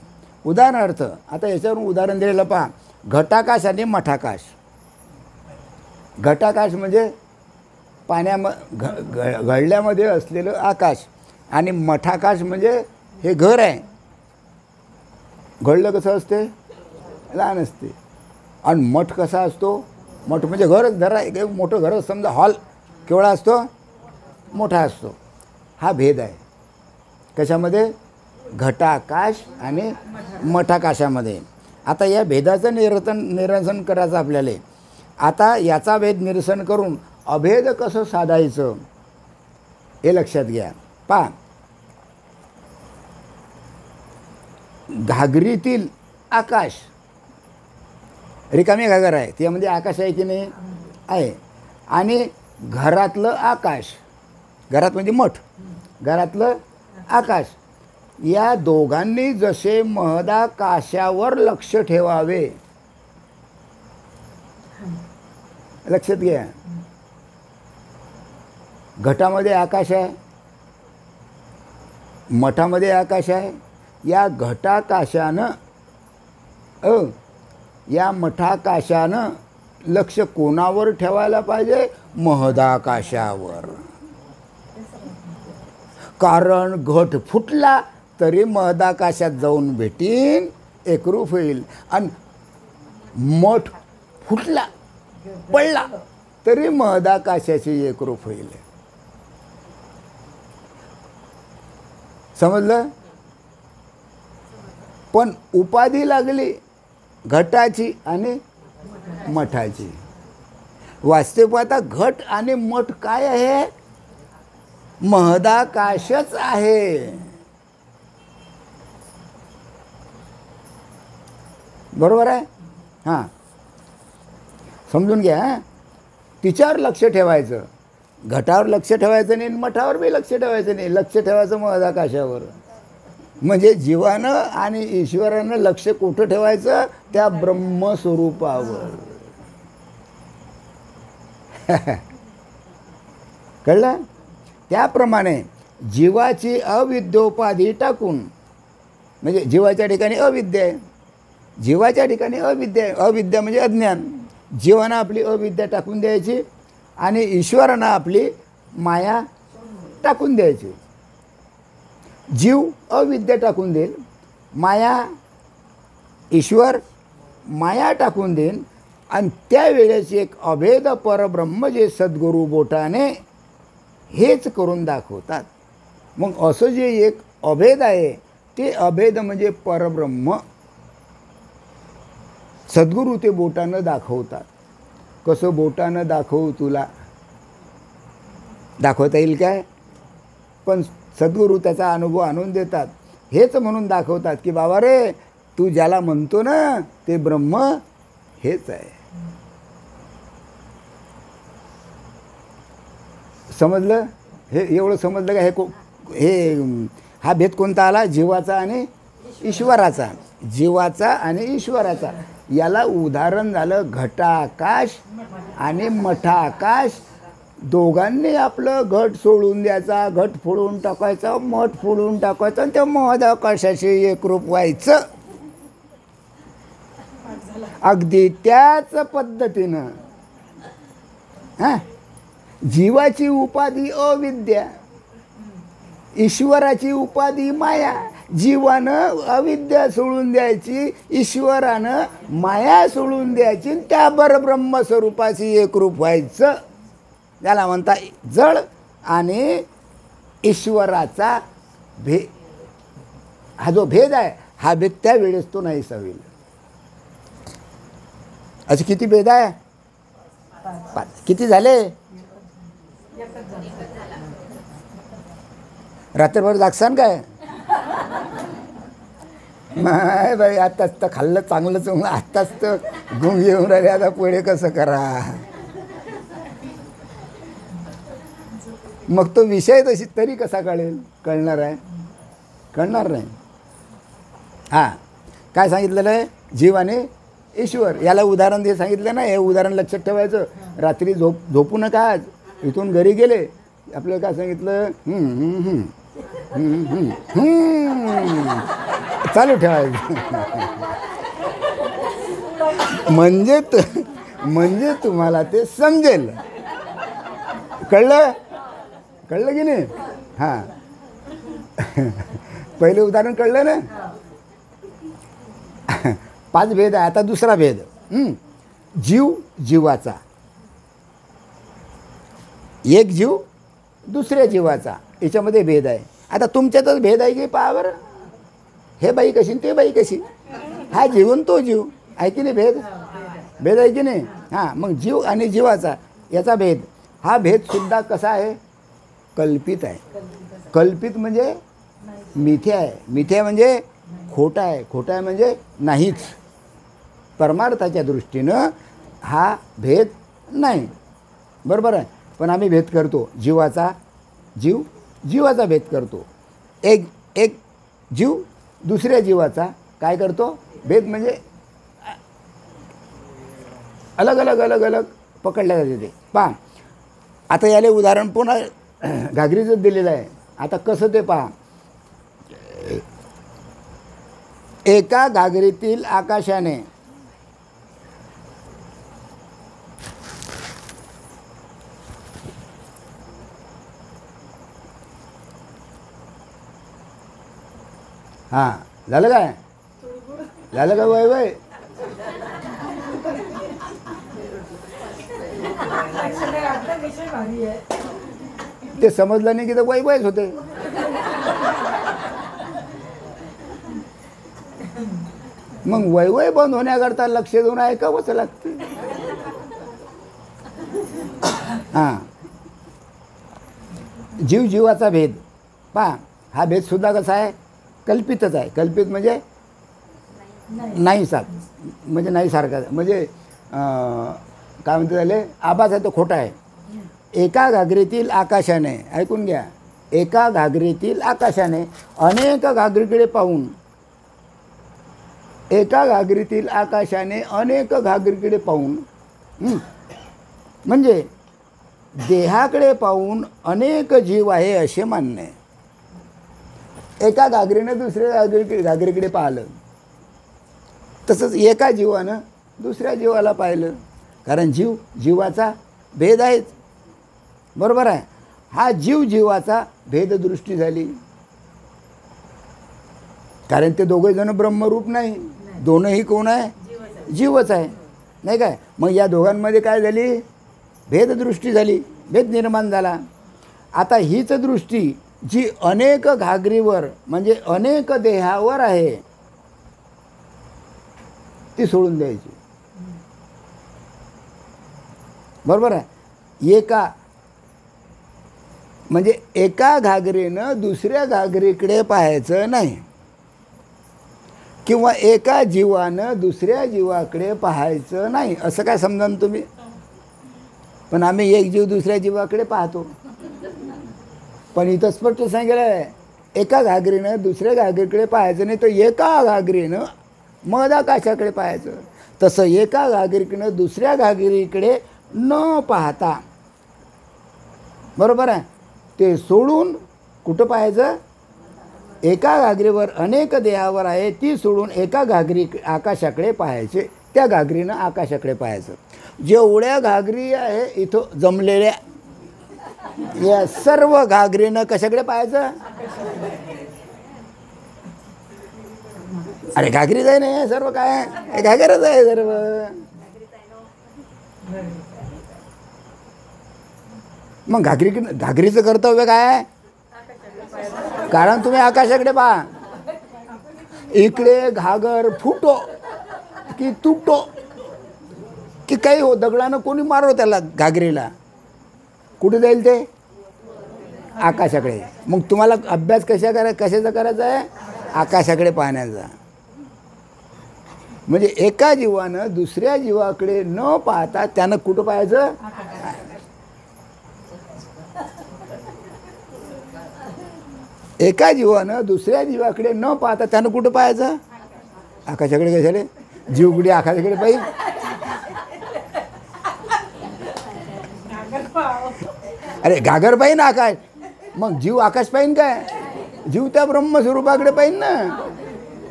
उदाहरणार्थ आता याच्यावरून उदाहरण दिलेलं पहा, घटाकाश आणि मठाकाश. घटाकाश म्हणजे घडल्यामध्ये असलेलं आकाश, आणि मठाकाश म्हणजे हे घर आहे. घडलं कसं असते? लहान असते. आणि मठ कसा असतो? मठ म्हणजे घर, जरा एक मोठं घर, समजा हॉल केवढा असतो? मोठा असतो. हा भेद आहे कशामध्ये? घटाकाश आणि मठाकाशामध्ये. आता या भेदाचं निरसन करायचं आपल्याला. आता याचा भेद निरसन करून अभेद कसं साधायचं हे लक्षात घ्या. पहा, घागरीतील आकाश, रिकामी घागर आहे, त्यामध्ये आकाश आहे की नाही? आहे. आणि घरातलं आकाश, घरात म्हणजे मठ, घरातलं आकाश, या दोघांनी जसे महदाकाशावर लक्ष ठेवावे. लक्षात घ्या. घटामध्ये आकाश आहे, मठामध्ये आकाश आहे. या घटाकाशानं या मठाकाशानं लक्ष कोणावर ठेवायला पाहिजे? महदाकाशावर. कारण घट फुटला तरी महदाकाशात जाऊन भेटीन, एकरूप होईल. आणि मठ फुटला, पडला तरी महदाकाशाची एकरूप होईल. समजलं? पण उपाधी लागली घटाची आणि मठाची. वास्तविक आता घट आणि मठ काय आहे? महदाकाशच आहे. बरोबर आहे. हां, समजून घ्या. हां, तिच्यावर लक्ष ठेवायचं, घटावर लक्ष ठेवायचं नाही, मठावर बी लक्ष ठेवायचं नाही. लक्ष ठेवायचं महदाकाशावर. म्हणजे जीवानं आणि ईश्वरानं लक्ष कुठं ठेवायचं? त्या ब्रह्मस्वरूपावर. कळलं? त्याप्रमाणे जीवाची अविद्योपाधी टाकून, म्हणजे जीवाच्या ठिकाणी अविद्या आहे, जीवाच्या ठिकाणी अविद्या आहे. अविद्या म्हणजे अज्ञान. जीवानं आपली अविद्या टाकून द्यायची आणि ईश्वरानं आपली माया टाकून द्यायची. जीव अविद्या टाकून देईल, माया ईश्वर माया टाकून देईन, आणि त्यावेळेस एक अभेद परब्रह्म जे सद्गुरू बोटाने हेच करून दाखवतात. मग असं जे एक अभेद आहे ते अभेद म्हणजे परब्रह्म. सद्गुरू ते बोटानं दाखवतात. कसं बोटानं दाखवू तुला? दाखवता येईल काय? पण सद्गुरू त्याचा अनुभव आणून देतात. हेच म्हणून दाखवतात की बाबा रे, तू ज्याला म्हणतो ना ते ब्रह्म हेच आहे. समजलं? हे एवढं समजलं का? हा भेद कोणता आला? जीवाचा आणि ईश्वराचा. जीवाचा आणि ईश्वराचा. याला उदाहरण झालं घटाकाश आणि मठाकाश. दोघांनी आपलं घट सोडून द्यायचा, घट फोडून टाकायचा, मठ फोडून टाकायचा, आणि त्या महदाकाशाशी एकरूप व्हायचं. अगदी त्याच पद्धतीनं हां, जीवाची उपाधी अविद्या, ईश्वराची उपाधी माया. जीवानं अविद्या सोडून द्यायची, ईश्वरानं माया सोडून द्यायची, त्या परब्रह्मस्वरूपाशी एकरूप व्हायचं. त्याला म्हणता जड आणि ईश्वराचा भेद. हा जो भेद आहे, हा भेद त्यावेळेस तो नाहीसा होईल. असे किती भेद आहे? 5. किती झाले? रात्रभर जागसान काय? नाही बाई, आत्ताच तर खाल्लं चांगलं चांगलं, आत्ताच तर गुंग येऊन राहिले, आता पुढे कसं करा? मग तो विषय तशी तरी कसा कळेल? कळणार आहे? कळणार नाही. हां, काय सांगितलेलं आहे? जीव आणि ईश्वर. याला उदाहरण दे सांगितलं ना. हे उदाहरण लक्षात ठेवायचं. रात्री झोपू नका. आज इथून घरी गेले आपल्याला काय सांगितलं? चालू ठेवायचं. म्हणजे तुम्हाला ते समजेल. कळलं? कळलं की नाही? हां, पहिले उदाहरण कळलं ना. 5 भेद आहे. आता दुसरा भेद. जीव जीवाचा. एक जीव दुसऱ्या जीवाचा, याच्यामध्ये भेद आहे. आता तुमच्यातच भेद आहे की पहा बरं. हे बाई कशी ते बाई कशी. हा जीव आणि तो जीव आहे की नाही? भेद आहे की नाही? हां, मग जीव आणि जीवाचा याचा भेद. हा भेदसुद्धा कसा आहे? कल्पित आहे. कल्पित म्हणजे मिथ्या आहे. मिथ्या म्हणजे खोटा आहे. खोटा आहे म्हणजे नाहीच. परमार्थाच्या दृष्टीनं हा भेद नाही. बरोबर आहे. पण आम्ही भेद करतो. जीवाचा भेद करतो. एक जीव दुसऱ्या जीवाचा काय करतो? भेद म्हणजे अलग अलग पकडल्या जाते ते. पहा, आता याले उदाहरण पुन्हा घागरीचंच दिलेलं आहे. आता कसं ते पहा. एका घागरीतील आकाशाने हां, झालं काय? झालं का? वय ते समजलं नाही की तर वयच होते. मग वय बंद होण्याकरता लक्ष देऊन ऐकावंच लागते. हां, जीवाचा भेद पहा. हा भेद सुद्धा कसा आहे? कल्पितच आहे. कल्पित म्हणजे नाही म्हणजे नाही सारखा, म्हणजे काय म्हणते झाले, आवाज आहे तो खोटा आहे. एका घागरीतील आकाशाने, ऐकून घ्या, एका घागरीतील आकाशाने अनेक घागरीकडे पाहून, एका घागरीतील आकाशाने अनेक घागरीकडे पाहून, म्हणजे देहाकडे पाहून अनेक जीव आहे असे मानणे. एका घागरीनं दुसऱ्या घागरीकडे पाहिलं, तसंच एका जीवानं दुसऱ्या जीवाला पाहिलं, कारण जीवाचा भेद आहेच, बरोबर आहे. हा जीवाचा भेददृष्टी झाली, कारण ते दोघे जण ब्रह्मरूप नाही, दोनही कोण आहे, जीवच आहे, नाही काय. मग या दोघांमध्ये काय झाली, भेददृष्टी झाली, भेद निर्माण झाला. आता हीच दृष्टी जी अनेक घागरीवर म्हणजे अनेक देहावर आहे ती सोडून द्यायची, बरोबर आहे. म्हणजे एका घागरीनं दुसऱ्या घागरीकडे पाहायचं नाही, किंवा एका जीवानं दुसऱ्या जीवाकडे पाहायचं नाही, असं काय समजा ना तुम्ही. पण आम्ही एक जीव दुसऱ्या जीवाकडे पाहतो, पण इथं स्पष्ट सांगितलं आहे, एका घागरीनं दुसऱ्या घागरीकडे पाहायचं नाही, तर एका घागरीनं मध आकाशाकडे पाहायचं. तसं एका घागरीकडनं दुसऱ्या घागरीकडे न पाहता, बरोबर आहे, ते सोडून कुठं पाहायचं, एका घागरीवर अनेक देहावर आहे ती सोडून एका घागरी आकाशाकडे पाहायचे, त्या घागरीनं आकाशाकडे पाहायचं. जेवढ्या घागरी आहे इथं जमलेल्या या सर्व घागरीनं कशाकडे पाहायचं, अरे घागरीच आहे नाही सर्व, काय घागरच आहे सर्व. मग घागरीचं कर्तव्य काय, कारण तुम्ही आकाशाकडे पहा, इकडे घागर फुटो की तुटो की काही हो, दगडानं कोणी मारो त्याला घागरीला, कुठे जाईल ते, आकाशाकडे. मग तुम्हाला अभ्यास कशाचा करायचा आहे, आकाशाकडे पाहण्याचा. म्हणजे एका जीवानं दुसऱ्या जीवाकडे न पाहता त्यानं कुठं पाहायचं, एका जीवानं दुसऱ्या जीवाकडे न पाहता त्यानं कुठं पाहायचं, आकाशाकडे. काय झाले, जीव कुठे आकाशाकडे पाहिजे, अरे घागर पाहिजे ना आकाश, मग जीव आकाश पाहिजे काय, जीव त्या ब्रह्मस्वरूपाकडे पाहिजे ना,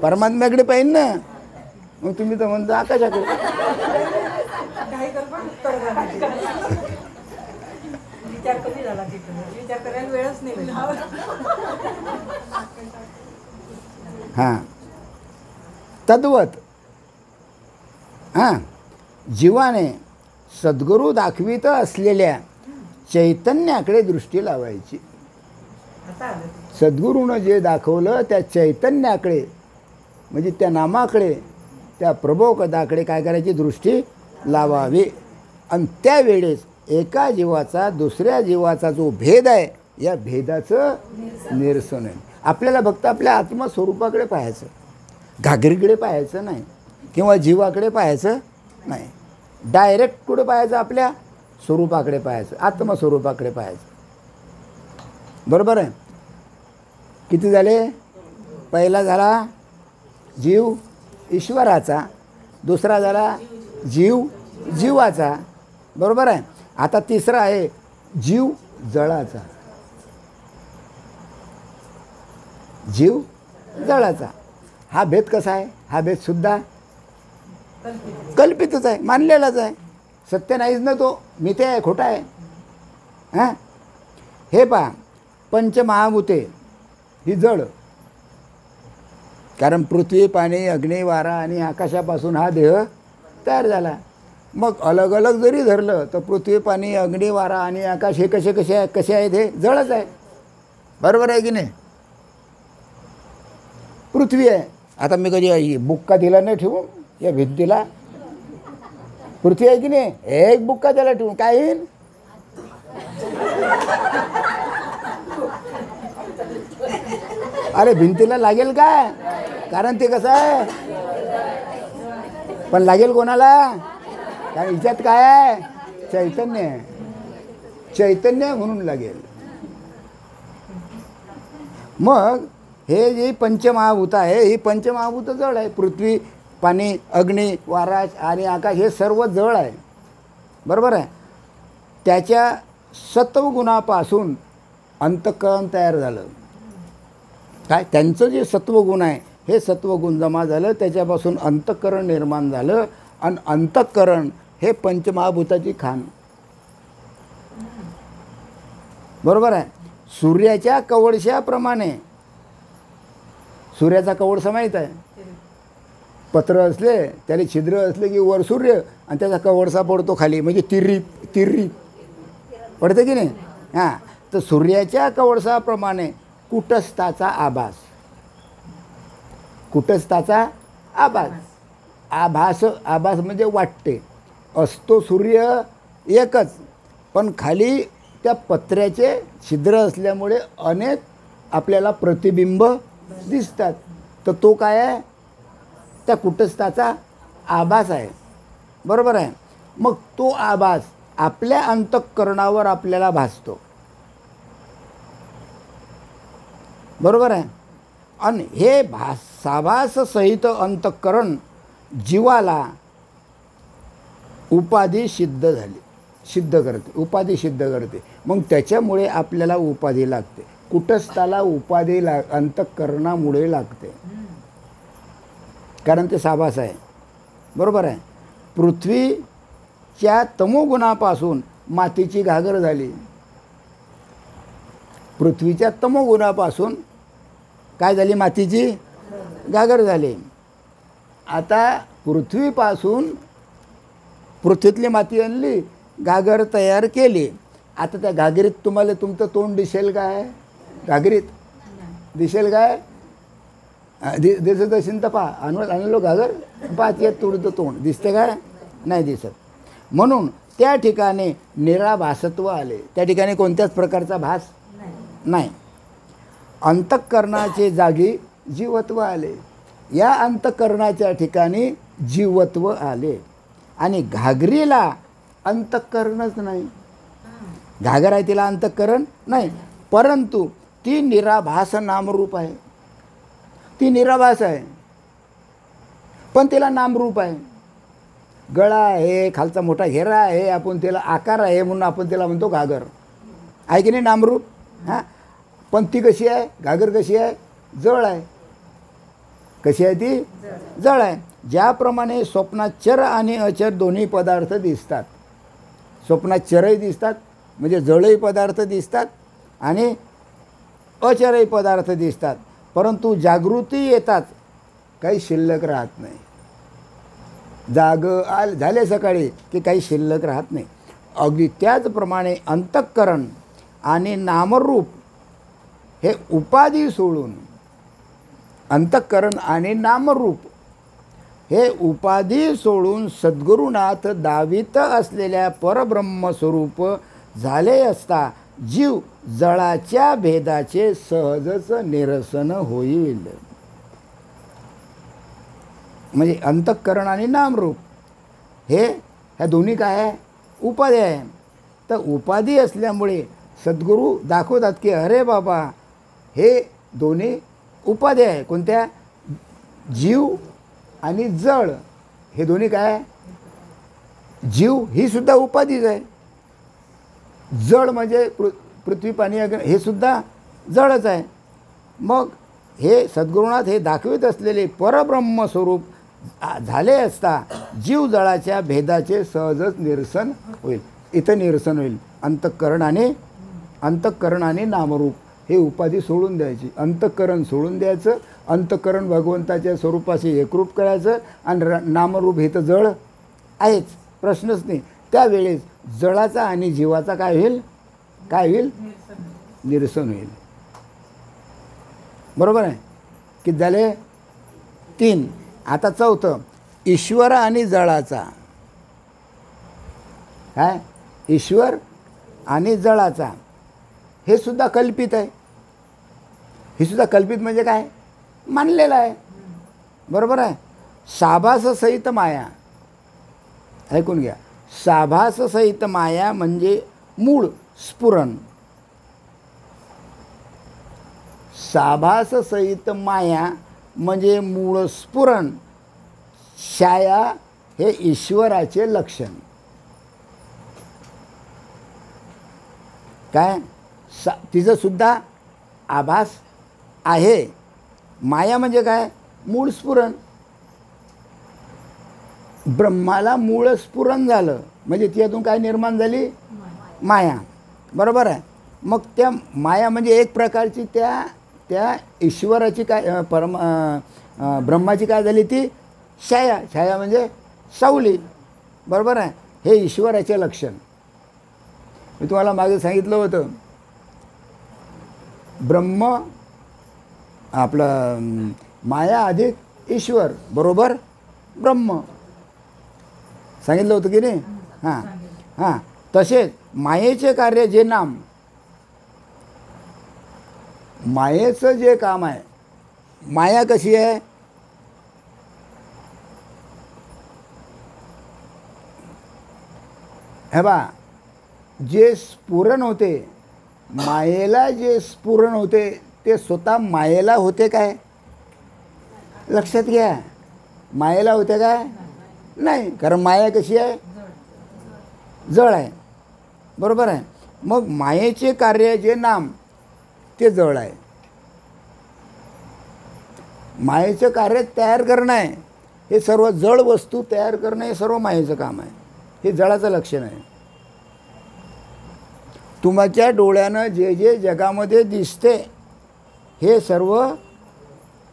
परमात्म्याकडे पाहिजे ना. मग तुम्ही तर म्हणता आकाशाकडे. हां, तद्वत हां, जीवाने सद्गुरू दाखवित असलेल्या चैतन्याकडे दृष्टी लावायची. सद्गुरूनं जे दाखवलं त्या चैतन्याकडे, म्हणजे त्या नामाकडे, त्या प्रभोपदाकडे काय करायची, दृष्टी लावावी. आणि त्यावेळेस एका जीवाचा दुसऱ्या जीवाचा जो भेद आहे या भेदाचं निरसन आहे. आपल्याला फक्त आपल्या आत्मस्वरूपाकडे पाहायचं, घागरीकडे पाहायचं नाही किंवा जीवाकडे पाहायचं नाही. डायरेक्ट कुठे पाहायचं, आपल्या स्वरूपाकडे पाहायचं, आत्मस्वरूपाकडे पाहायचं, बरोबर आहे. किती झाले, पहिला झाला जीव ईश्वराचा, दुसरा झाला जीव जीवाचा, बरोबर आहे. आता तिसरा आहे जीव जळाचा, जीव जळाचा. हा भेद कसा आहे, हा भेद सुद्धा कल्पितच आहे, मानलेलाच आहे, सत्य नाहीच ना तो, मिथ्या आहे, खोटा आहे. हां, हे पहा, पंचमहाभूते ही जड, कारण पृथ्वी पाणी अग्नी वारा आणि आकाशापासून हा देह तयार झाला. मग अलग अलग जरी धरलं तर पृथ्वी पाणी अग्नी वारा आणि आकाश हे कसे आहेत, हे जडच आहे, बरोबर आहे की नाही. पृथ्वी आहे, आता मी कधी बुक्का दिला नाही ठेवून या भिंतीला, पृथ्वी आहे की नाही, एक बुक्का त्याला ठेवून काय येईल, अरे भिंतीला लागेल काय, कारण ते कसं आहे, पण लागेल कोणाला? कारण हिच्यात काय आहे? चैतन्य आहे. चैतन्य म्हणून लागेल. मग हे जे पंचमहाभूत आहे, ही पंचमहाभूत जड आहे. पृथ्वी, पाणी, अग्नी, वारा आणि आकाश हे सर्व जड आहे. बरोबर आहे. त्याच्या सत्वगुणापासून अंतःकरण तयार झालं. काय? त्यांचं जे सत्वगुण आहे, हे सत्वगुण जमा झालं, त्याच्यापासून अंतःकरण निर्माण झालं. आणि अंतःकरण हे पंचमहाभूताची खाण. बरोबर आहे. सूर्याच्या कवडशाप्रमाणे, सूर्याचा कवडसा माहीत आहे, पत्र असले त्याला छिद्र असले की वर सूर्य आणि त्याचा कवडसा पडतो खाली, म्हणजे तिर्री पडते की नाही? हां. तर सूर्याच्या कवडसाप्रमाणे कुटस्थाचा आभास, कुटस्थाचा आभास, आभास म्हणजे वाटते. असतो सूर्य एकच, पण खाली त्या पत्र्याचे छिद्र असल्यामुळे अनेक आपल्याला प्रतिबिंब दिसतात. तर तो काय आहे? त्या कुटस्थाचा आभास आहे. बरोबर आहे. मग तो आभास आपल्या अंतःकरणावर आपल्याला भासतो. बरोबर आहे. आणि हे साभास सहित अंतःकरण जीवाला उपाधी सिद्ध करते, उपाधी सिद्ध करते. मग त्याच्यामुळे आपल्याला उपाधी लागते. कुटस्थाला उपाधी अंतःकरणामुळे लागते, कारण ते साभास आहे. बरोबर आहे. पृथ्वीच्या तमोगुणापासून मातीची घागर झाली. पृथ्वीच्या तमोगुणापासून काय झाली? मातीची घागर झाली. आता पृथ्वीतली माती आणली, घागर तयार केली. आता त्या घागरीत तुम्हाला तुमचं तोंड दिसेल काय? घागरीत दिसेल काय? दिसत असेल तर पहा. आणलो घागर, पाच तुडतं तोंड दिसते काय? नाही दिसत. म्हणून त्या ठिकाणी निराभासत्व आले. त्या ठिकाणी कोणत्याच प्रकारचा भास नाही. अंतःकरणाचे जागी जीवत्व आले. या अंतःकरणाच्या ठिकाणी जीवत्व आले. आणि घागरीला अंतःकरणच नाही. घागर आहे, तिला अंतःकरण नाही, परंतु ती निराभास नामरूप आहे. ती निराभास आहे, पण तिला नामरूप आहे. गळा आहे, खालचा मोठा घेरा आहे, आपण तिला आकार आहे म्हणून आपण तिला म्हणतो घागर. आहे की नाही? नामरूप. हां. पण ती कशी आहे? घागर कशी आहे? जळ आहे. कशी आहे ती? जळ आहे. ज्याप्रमाणे स्वप्नात चर आणि अचर दोन्ही पदार्थ दिसतात. स्वप्नात चरही दिसतात, म्हणजे जळही पदार्थ दिसतात आणि अचरही पदार्थ दिसतात. परंतु जागृती येतात काही शिल्लक राहत नाही. झाले सकाळी की काही शिल्लक राहत नाही. अगदी त्याचप्रमाणे अंतःकरण आणि नामरूप हे उपाधी सोडून, अंतःकरण आणि नामरूप हे उपाधी सोडून सद्गुरुनाथ दावित असलेल्या परब्रह्मस्वरूप झाले असता जीव जळाच्या भेदाचे सहजच निरसन होईल. म्हणजे अंतःकरण आणि नामरूप ह्या दोन्ही काय आहे? उपाधी आहे. तर उपाधी असल्यामुळे सद्गुरू दाखवतात की अरे बाबा, हे दोन्ही उपाधी आहे. कोणत्या? जीव आणि जळ हे दोन्ही काय आहे? जीव ही सुद्धा उपाधीच आहे. जळ म्हणजे पृथ्वी, पाणी, अग्नी हे सुद्धा जळच आहे. मग हे सद्गुरुनाथ हे दाखवित असलेले परब्रह्मस्वरूप झाले असता जीव जळाच्या भेदाचे सहजच निरसन होईल. इथं निरसन होईल. अंतःकरण आणि नामरूप हे उपाधी सोडून द्यायची. अंतःकरण सोडून द्यायचं. अंतःकरण भगवंताच्या स्वरूपाशी एकरूप करायचं. आणि नामरूप हे तर जळ आहेच, प्रश्नच नाही. त्यावेळेस जळाचा आणि जीवाचा काय होईल? निरसन होईल. बरोबर आहे. किती झाले? 3. आता 4थं, ईश्वर आणि जळाचा. काय? ईश्वर आणि जळाचा हे सुद्धा कल्पित आहे. हे सुद्धा कल्पित म्हणजे काय? मानलेलं आहे. बरोबर आहे. साभाससहित माया, ऐकून घ्या, साभाससहित माया म्हणजे मूळ स्फुरण. साभाससहित माया म्हणजे मूळ स्फुरण. छाया हे ईश्वराचे लक्षण. काय तिचं सुद्धा आभास आहे. माया म्हणजे काय? मूळ स्फुरण. ब्रह्माला मूळ स्फुरण झालं म्हणजे त्यातून काय निर्माण झाली? माया. बरोबर आहे. मग त्या माया म्हणजे एक प्रकारची त्या ईश्वराची काय ब्रह्माची काय झाली? ती छाया. छाया म्हणजे सावली. बरोबर आहे. हे ईश्वराचे लक्षण. मी तुम्हाला मागे सांगितलं होतं, ब्रह्म आपलं माया अधिक ईश्वर बरोबर ब्रह्म, सांगितलं होतं की नाही? हां हां. तसेच मायेचे कार्य जे नाम, मायेचं जे काम आहे, माया कशी आहे? हे बा, जे स्फुरण होते, मायेला जे स्फुरण होते ते स्वतः मायेला होते काय? लक्षात घ्या. मायेला होते काय? नाही. कारण माया कशी आहे? जळ आहे. बरोबर आहे. मग मायेचे कार्य जे नाम ते जळ आहे. मायेचं कार्य तयार करणं आहे. हे सर्व जळ वस्तू तयार करणं हे सर्व मायेचं काम आहे. हे जळाचं लक्षण आहे. तुमच्या डोळ्यानं जे जे जगामध्ये दिसते हे सर्व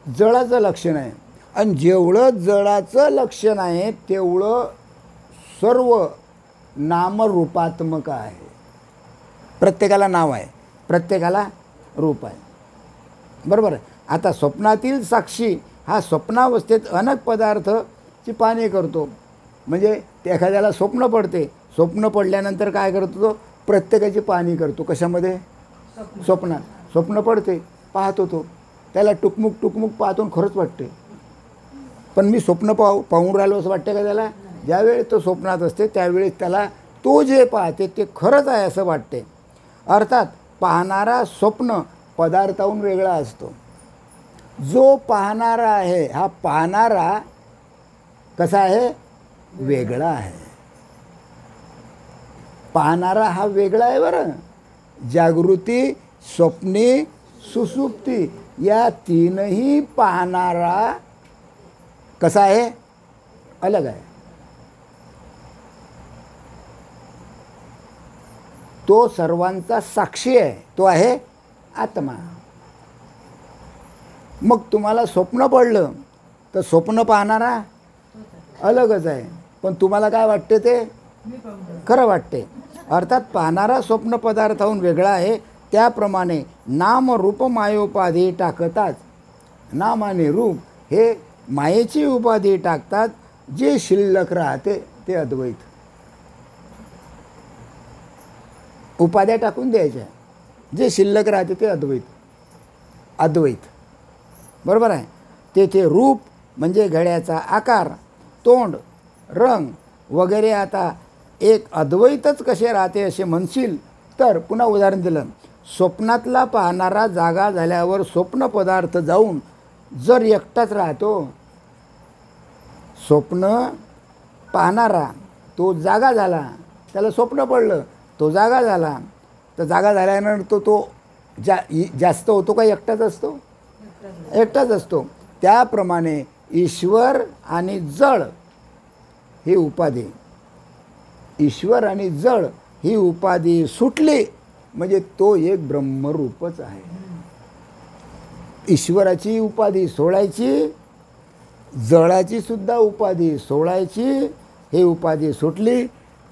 जळाचं लक्षण आहे. आणि जेवढं जळाचं लक्षण आहे तेवढं सर्व नामरूपात्मक आहे. प्रत्येकाला नाव आहे, प्रत्येकाला रूप आहे. बरोबर आहे. आता स्वप्नातील साक्षी हा स्वप्नावस्थेत अनेक पदार्थची पाहणी करतो. म्हणजे एखाद्याला स्वप्न पडते, स्वप्न पडल्यानंतर काय करतो? तो प्रत्येकाची पाहणी करतो. कशामध्ये? स्वप्नात. स्वप्न पडते, पाहतो तो, त्याला टुकमुक टुकमुक पाहतो खरंच वाटते. पण मी स्वप्न पाहून राहिलो असं वाटतं का त्याला? ज्यावेळी तो स्वप्नात असते त्यावेळेस त्याला तो जे पाहते ते खरंच आहे असं वाटते. अर्थात पाहणारा स्वप्न पदार्थाहून वेगळा असतो. जो पाहणारा आहे हा पाहणारा कसा आहे? वेगळा आहे. पाहणारा हा वेगळा आहे. बरं, जागृती, स्वप्नी, सुसुप्ती या तीनही पाहणारा कसा आहे? अलग आहे. तो सर्वांचा साक्षी आहे. तो आहे आत्मा. मग तुम्हाला स्वप्न पडलं तर स्वप्न पाहणारा अलगच आहे. पण तुम्हाला काय वाटते? ते खरं वाटते. अर्थात पाहणारा स्वप्न पदार्थाहून वेगळा आहे. त्याप्रमाणे नाम रूप मायोपाधी टाकताच नाम आणि रूप हे मायेची उपाधी टाकतात. जे शिल्लक राहते ते अद्वैत. उपाध्या टाकून द्यायच्या, जे शिल्लक राहते ते अद्वैत. अद्वैत. बरोबर आहे. तेथे रूप म्हणजे घड्याचा आकार, तोंड, रंग वगैरे. आता एक अद्वैतच कसे राहते असे म्हणशील तर पुन्हा उदाहरण दिलं. स्वप्नातला पाहणारा जागा झाल्यावर स्वप्न पदार्थ जाऊन जर एकटाच राहतो, स्वप्न पाहणारा तो जागा झाला, त्याला स्वप्न पडलं, तो जागा झाला. तर जागा झाल्यानंतर तो जास्त होतो का एकटाच असतो? एकटाच असतो. त्याप्रमाणे ईश्वर आणि जळ ही उपाधी, ईश्वर आणि जळ ही उपाधी सुटली म्हणजे तो एक ब्रह्मरूपच आहे. ईश्वराची उपाधी सोडायची, जळाची सुद्धा उपाधी सोडायची. ही उपाधी सुटली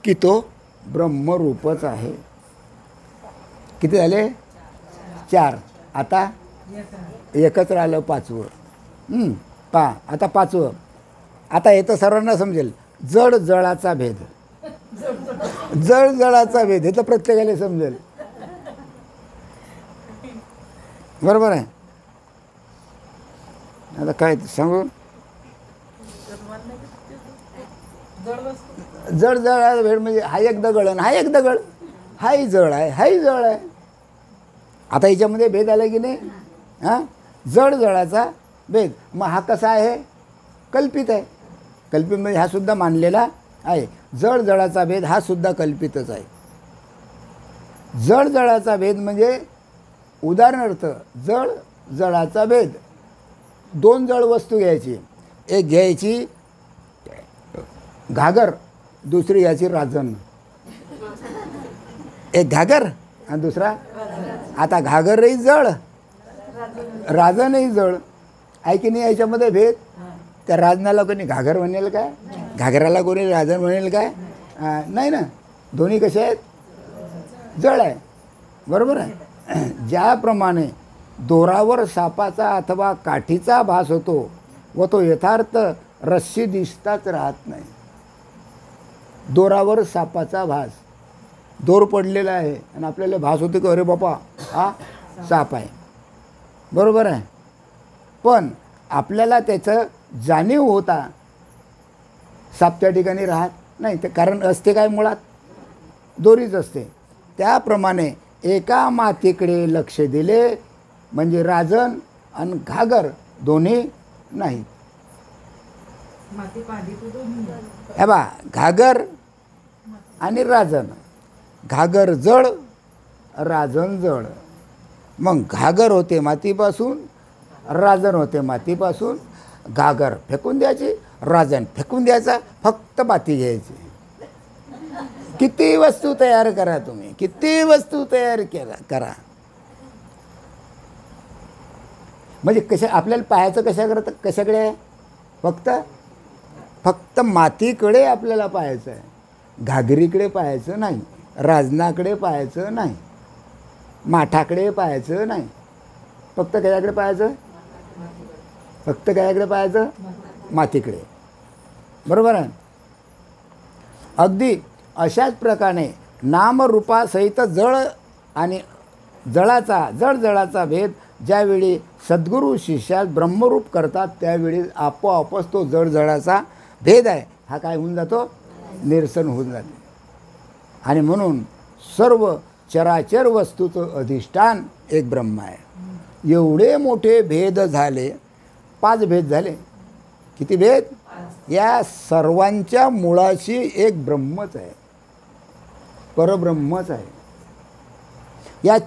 की तो ब्रह्मरूपच आहे. किती झाले? 4. आता एकच राहिलं 5वं. पहा आता 5वं. आता हे तर सर्वांना समजेल. जड जळाचा भेद. जड जळाचा भेद हे तर प्रत्येकाला समजेल. बरोबर आहे. आता काय सांगू? जड जळाचा भेद म्हणजे हा एक दगड आणि हा एक दगड, हाही जड आहे हाही जड आहे. आता याच्यामध्ये भेद आला की नाही? हां, जड जळाचा भेद. मग हा कसा आहे? कल्पित आहे. कल्पित म्हणजे हा सुद्धा मानलेला आहे. जड जळाचा भेद हा सुद्धा कल्पितच आहे. जड जळाचा भेद म्हणजे उदाहरणार्थ जड जळाचा भेद, दोन जड वस्तू घ्यायची, एक घ्यायची घागर, दुसरी याची राजन. एक घागर आणि दुसरा, आता घागरही जड राजनही जड आहे की नाही? याच्यामध्ये भेद. त्या राजनाला कोणी घागर म्हणेल काय? घागराला कोणी राजन म्हणेल काय? नाही ना. दोन्ही कसे आहेत? जड आहे. बरोबर आहे. ज्याप्रमाणे दोरावर सापाचा अथवा काठीचा भास होतो व तो यथार्थ रस्सी दिसताच राहत नाही. दोरावर सापाचा भास, दोर पडलेला आहे आणि आपल्याला भास होते की अरे बापा हा साप आहे. बरोबर आहे. पण आपल्याला त्याचं जाणीव होता साप त्या ठिकाणी राहत नाही. ते कारण असते काय? मुळात दोरीच असते. त्याप्रमाणे एका मातीकडे लक्ष दिले म्हणजे राजन आणि घागर दोन्ही नाहीत. हे बा, घागर आणि राजन. घागर जड, राजन जड. मग घागर होते मातीपासून, राजन होते मातीपासून. घागर फेकून द्यायची, राजन फेकून द्यायचा, फक्त माती घ्यायची. किती वस्तू तयार करा तुम्ही, किती वस्तू तयार करा. म्हणजे कशा आपल्याला पाहायचं कशाकडे आहे? फक्त मातीकडे आपल्याला पाहायचं आहे. घागरीकडे पाहायचं नाही, राजनाकडे पाहायचं नाही, माठाकडे पाहायचं नाही. फक्त कशाकडे पाहायचं? फक्त कशाकडे पाहायचं? मातीकडे. बरोबर आहे. अगदी अशाच प्रकारे नामरूपासहित जड आणि जळाचा भेद ज्यावेळी सद्गुरू शिष्यास ब्रह्मरूप करतात त्यावेळी आपोआपच तो जळाचा भेद आहे हा काय होऊन जातो? निरसन होऊन जाते. आणि म्हणून सर्व चराचर वस्तूचं अधिष्ठान एक ब्रह्म आहे. एवढे मोठे भेद झाले, 5 भेद झाले. किती भेद? या सर्वांच्या मुळाशी एक ब्रह्मच आहे, परब्रह्मच आहे. या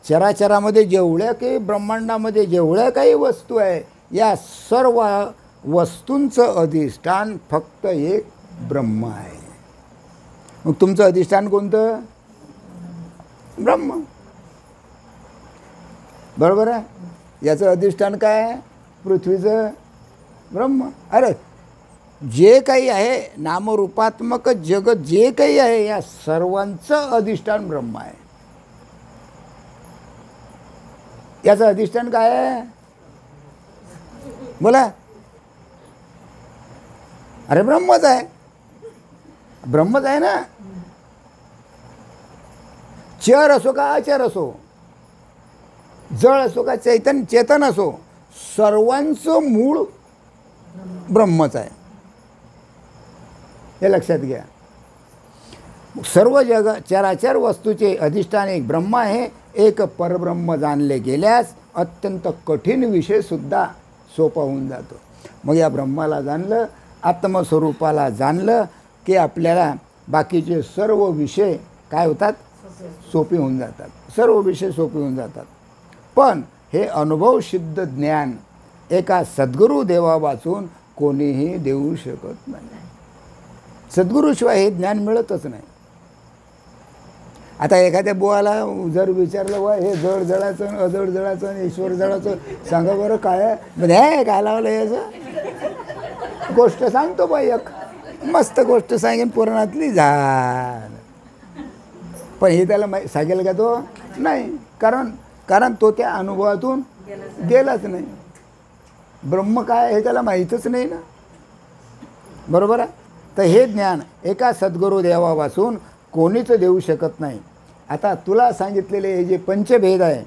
चराचरामध्ये जेवढ्या काही ब्रह्मांडामध्ये जेवढ्या काही वस्तू आहे या सर्व वस्तूंचं अधिष्ठान फक्त एक ब्रह्म आहे. मग तुमचं अधिष्ठान कोणतं? ब्रह्म. बरोबर आहे. याचं अधिष्ठान काय आहे? पृथ्वीचं ब्रह्म. अरे जे काही आहे नामरूपात्मक जगत जे काही आहे या सर्वांचं अधिष्ठान ब्रह्म आहे. याचं अधिष्ठान काय आहे? बोला. अरे ब्रह्मच आहे. ब्रह्मच आहे ना. चर असो का अचर असो, जळ असो का चेतन असो, सर्वांचं मूळ ब्रह्मच आहे. हे लक्षात घ्या. सर्व चराचर वस्तूचे अधिष्ठान एक ब्रह्म आहे. एक परब्रह्म जाणले गेल्यास अत्यंत कठीण विषय सुद्धा सोपा होऊन जातो. मग या ब्रह्माला जाणलं, आत्मस्वरूपाला जाणलं की आपल्याला बाकीचे सर्व विषय काय होतात? सोपे होऊन जातात. सर्व विषय सोपे होऊन जातात. पण हे अनुभव सिद्ध ज्ञान एका सद्गुरू देवापासून कोणीही देऊ शकत नाही. सद्गुरूशिवाय हे ज्ञान मिळतच नाही. आता एखाद्या बुवाला जर विचारलं वा हे जड जळाचं अजड जळाचं आणि ईश्वर जळाचं सांगा बरं काय आहे? म्हणजे काय लावलं याचं? गोष्ट सांगतो बाई, एक मस्त गोष्ट सांगेन पुराणातली झालं. पण हे त्याला सांगेल का तो? नाही. कारण तो त्या अनुभवातून गेलाच नाही. ब्रह्म काय हे त्याला माहीतच नाही ना. बरोबर आहे. तर हे ज्ञान एका सद्गुरू देवापासून कोणीच देऊ शकत नाही. आता तुला सांगितलेले हे जे पंचभेद आहे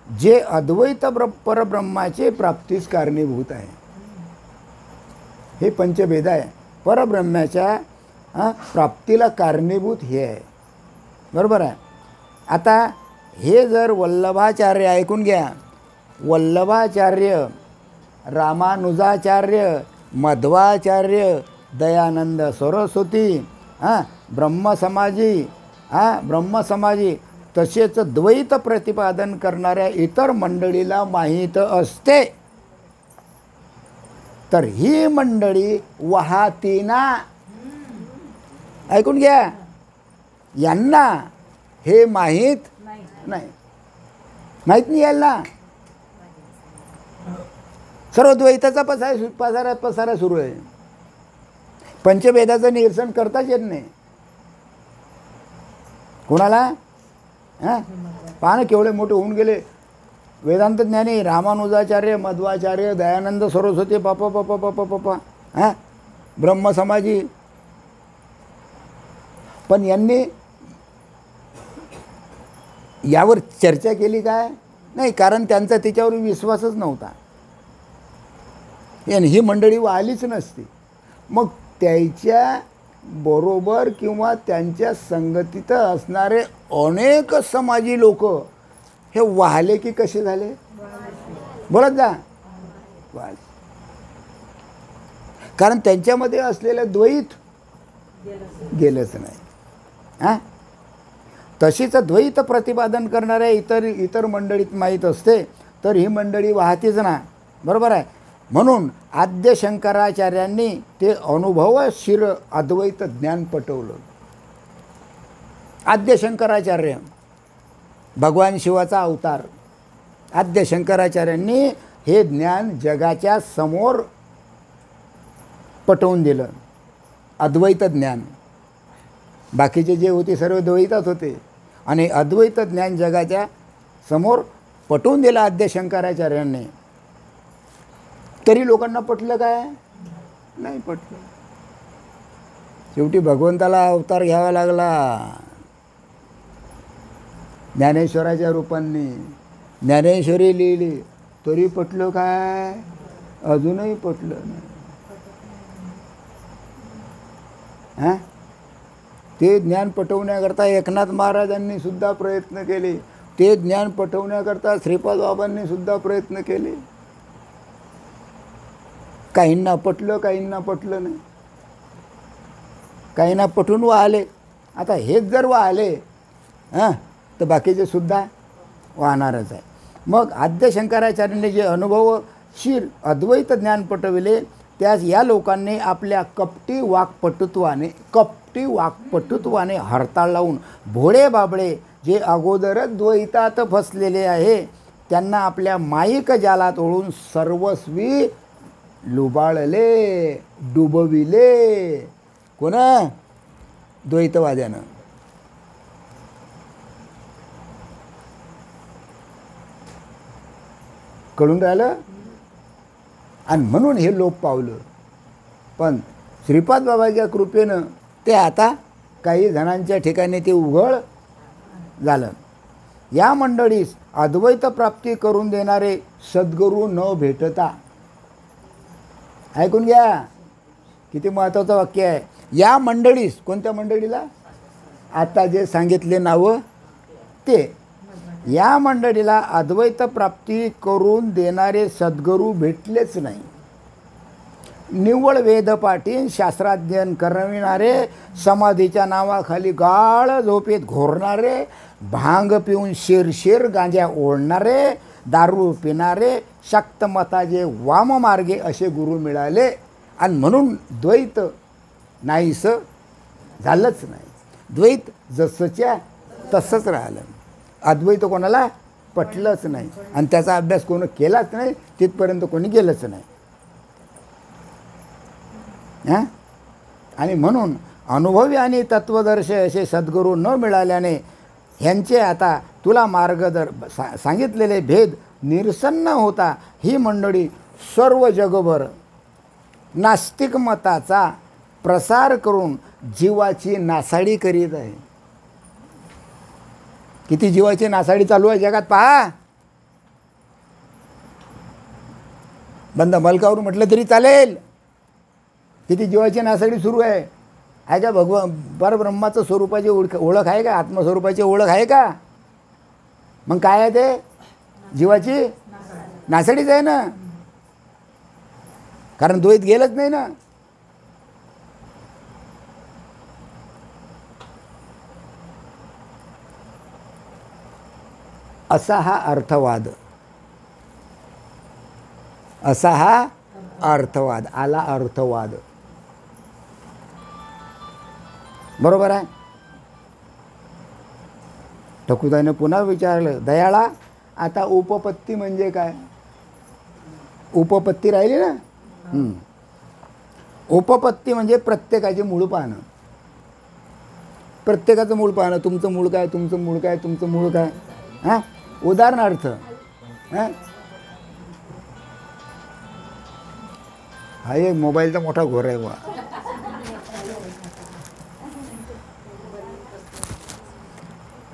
जे अद्वैत परब्रह्माचे प्राप्तीस कारणीभूत आहे. हे पंचभेद आहे. परब्रह्माच्या प्राप्तीला कारणीभूत हे आहे. बरोबर आहे. आता हे जर वल्लभाचार्य, ऐकून घ्या, वल्लभाचार्य, रामानुजाचार्य, मध्वाचार्य, दयानंद सरस्वती, ब्रह्मसमाजी तसेच द्वैत प्रतिपादन करणाऱ्या इतर मंडळीला माहीत असते, तर ही मंडळी वाहतीना, ऐकून घ्या, यांना हे माहीत नाही. माहीत नाही याला. सर्व द्वैताचा पसारा सुरू आहे. पंचभेदाचं निरसन करताच येत नाही कोणाला. पहा ना केवढे मोठे होऊन गेले वेदांत ज्ञानी, रामानुजाचार्य, मध्वाचार्य, दयानंद सरस्वती, पापा ब्रह्मसमाजी. पण यांनी यावर चर्चा केली काय? नाही, कारण त्यांचा त्याच्यावर विश्वासच नव्हता. आणि ही मंडळी वाहलीच नसती. मग त्याच्या बरोबर किंवा त्यांच्या संगतीत असणारे अनेक समाजी लोक हे वाहले की कसे झाले? बोलत जा. कारण त्यांच्यामध्ये असलेलं द्वैत गेलंच नाही. तशीच द्वैत प्रतिपादन करणाऱ्या इतर मंडळीत माहीत असते, तर ही मंडळी वाहतीच ना. बरोबर आहे. म्हणून आद्य शंकराचार्यांनी ते अनुभवशीर अद्वैत ज्ञान पटवलं. आद्य शंकराचार्य, भगवान शिवाचा अवतार, आद्य शंकराचार्यांनी हे ज्ञान जगाच्या समोर पटवून दिलं. अद्वैत ज्ञान. बाकीचे जे होते सर्व द्वैतात होते, आणि अद्वैत ज्ञान जगाच्या समोर पटवून दिलं आद्य शंकराचार्यांनी. तरी लोकांना पटलं काय? नाही पटलं. शेवटी भगवंताला अवतार घ्यावा लागला ज्ञानेश्वराच्या रूपांनी. ज्ञानेश्वरी लिहिली, तरी पटलं काय? अजूनही पटलं नाही. ते ज्ञान पटवण्याकरता एकनाथ महाराजांनी सुद्धा प्रयत्न केले. ते ज्ञान पटवण्याकरता श्रीपाद बाबांनी सुद्धा प्रयत्न केले. काहींना पटलं, काहींना पटलं नाही. काहींना पटून वाहले. आता हेच जर वाहले तर बाकीचे सुद्धा वाहणारच आहे. मग आद्य शंकराचार्यांनी जे अनुभवशीर अद्वैत ज्ञान पटविले, त्यास या लोकांनी आपल्या कपटी वाक्पटुत्वाने हरताळ लावून भोळे बाबळे जे अगोदरच द्वैतात फसलेले आहे, त्यांना आपल्या माईक जालात ओढून सर्वस्वी लुबाळले, डुबविले. कोण? द्वैतवाद्यानं. कळून राहिलं? आणि म्हणून हे लोप पावलं. पण श्रीपाद बाबाच्या कृपेनं ते आता काही जणांच्या ठिकाणी ते उघड झालं. या मंडळीस अद्वैत प्राप्ती करून देणारे सद्गुरू न भेटता, ऐकून घ्या, किती महत्त्वाचं वाक्य आहे. या मंडळीस, कोणत्या मंडळीला? आता जे सांगितले नावं ते. या मंडळीला अद्वैत प्राप्ती करून देणारे सद्गुरू भेटलेच नाही. निव्वळ वेदपाठी शास्त्राध्ययन करविणारे, समाधीच्या नावाखाली गाढ झोपेत घोरणारे, भांग पिऊन शिरशीर गांजा ओढणारे, दारू पिणारे, शक्तमताचे वाममार्गे असे गुरु मिळाले. आणि म्हणून द्वैत नाहीसं झालंच नाही. द्वैत जसंच्या तसंच राहिलं. अद्वैत कोणाला पटलंच नाही, आणि त्याचा अभ्यास कोणी केलाच नाही, तिथपर्यंत कोणी गेलंच नाही. आणि म्हणून अनुभवी आणि तत्वदर्शी असे सद्गुरू न मिळाल्याने ह्यांचे आता तुला सांगितलेले भेद निरसन न होता ही मंडळी सर्व जगभर नास्तिक मताचा प्रसार करून जीवाची नासाडी करीत आहे. किती जीवाची नासाडी चालू आहे जगात पहा. बंद मलकावर म्हटलं तरी चालेल. किती जीवाची नासाडी सुरू आहे का? परब्रह्माचं स्वरूपाची ओळख आहे का? आत्मस्वरूपाची ओळख आहे का? मग काय आहे ते? जीवाची नासाडीच आहे ना, कारण द्वैत गेलंच नाही ना. असा हा अर्थवाद, असा हा अर्थवाद आला. अर्थवाद बरोबर आहे. ठकुताईनं पुन्हा विचारलं, दयाळा आता उपपत्ती म्हणजे काय? उपपत्ती राहिली ना. उपपत्ती म्हणजे प्रत्येकाचे मूळ पाहणं, प्रत्येकाचं मूळ पाहणं. तुमचं मूळ काय, तुमचं मूळ काय, तुमचं मूळ काय. हां, उदाहरणार्थ हा एक मोबाईलचा मोठा घोर आहे बा.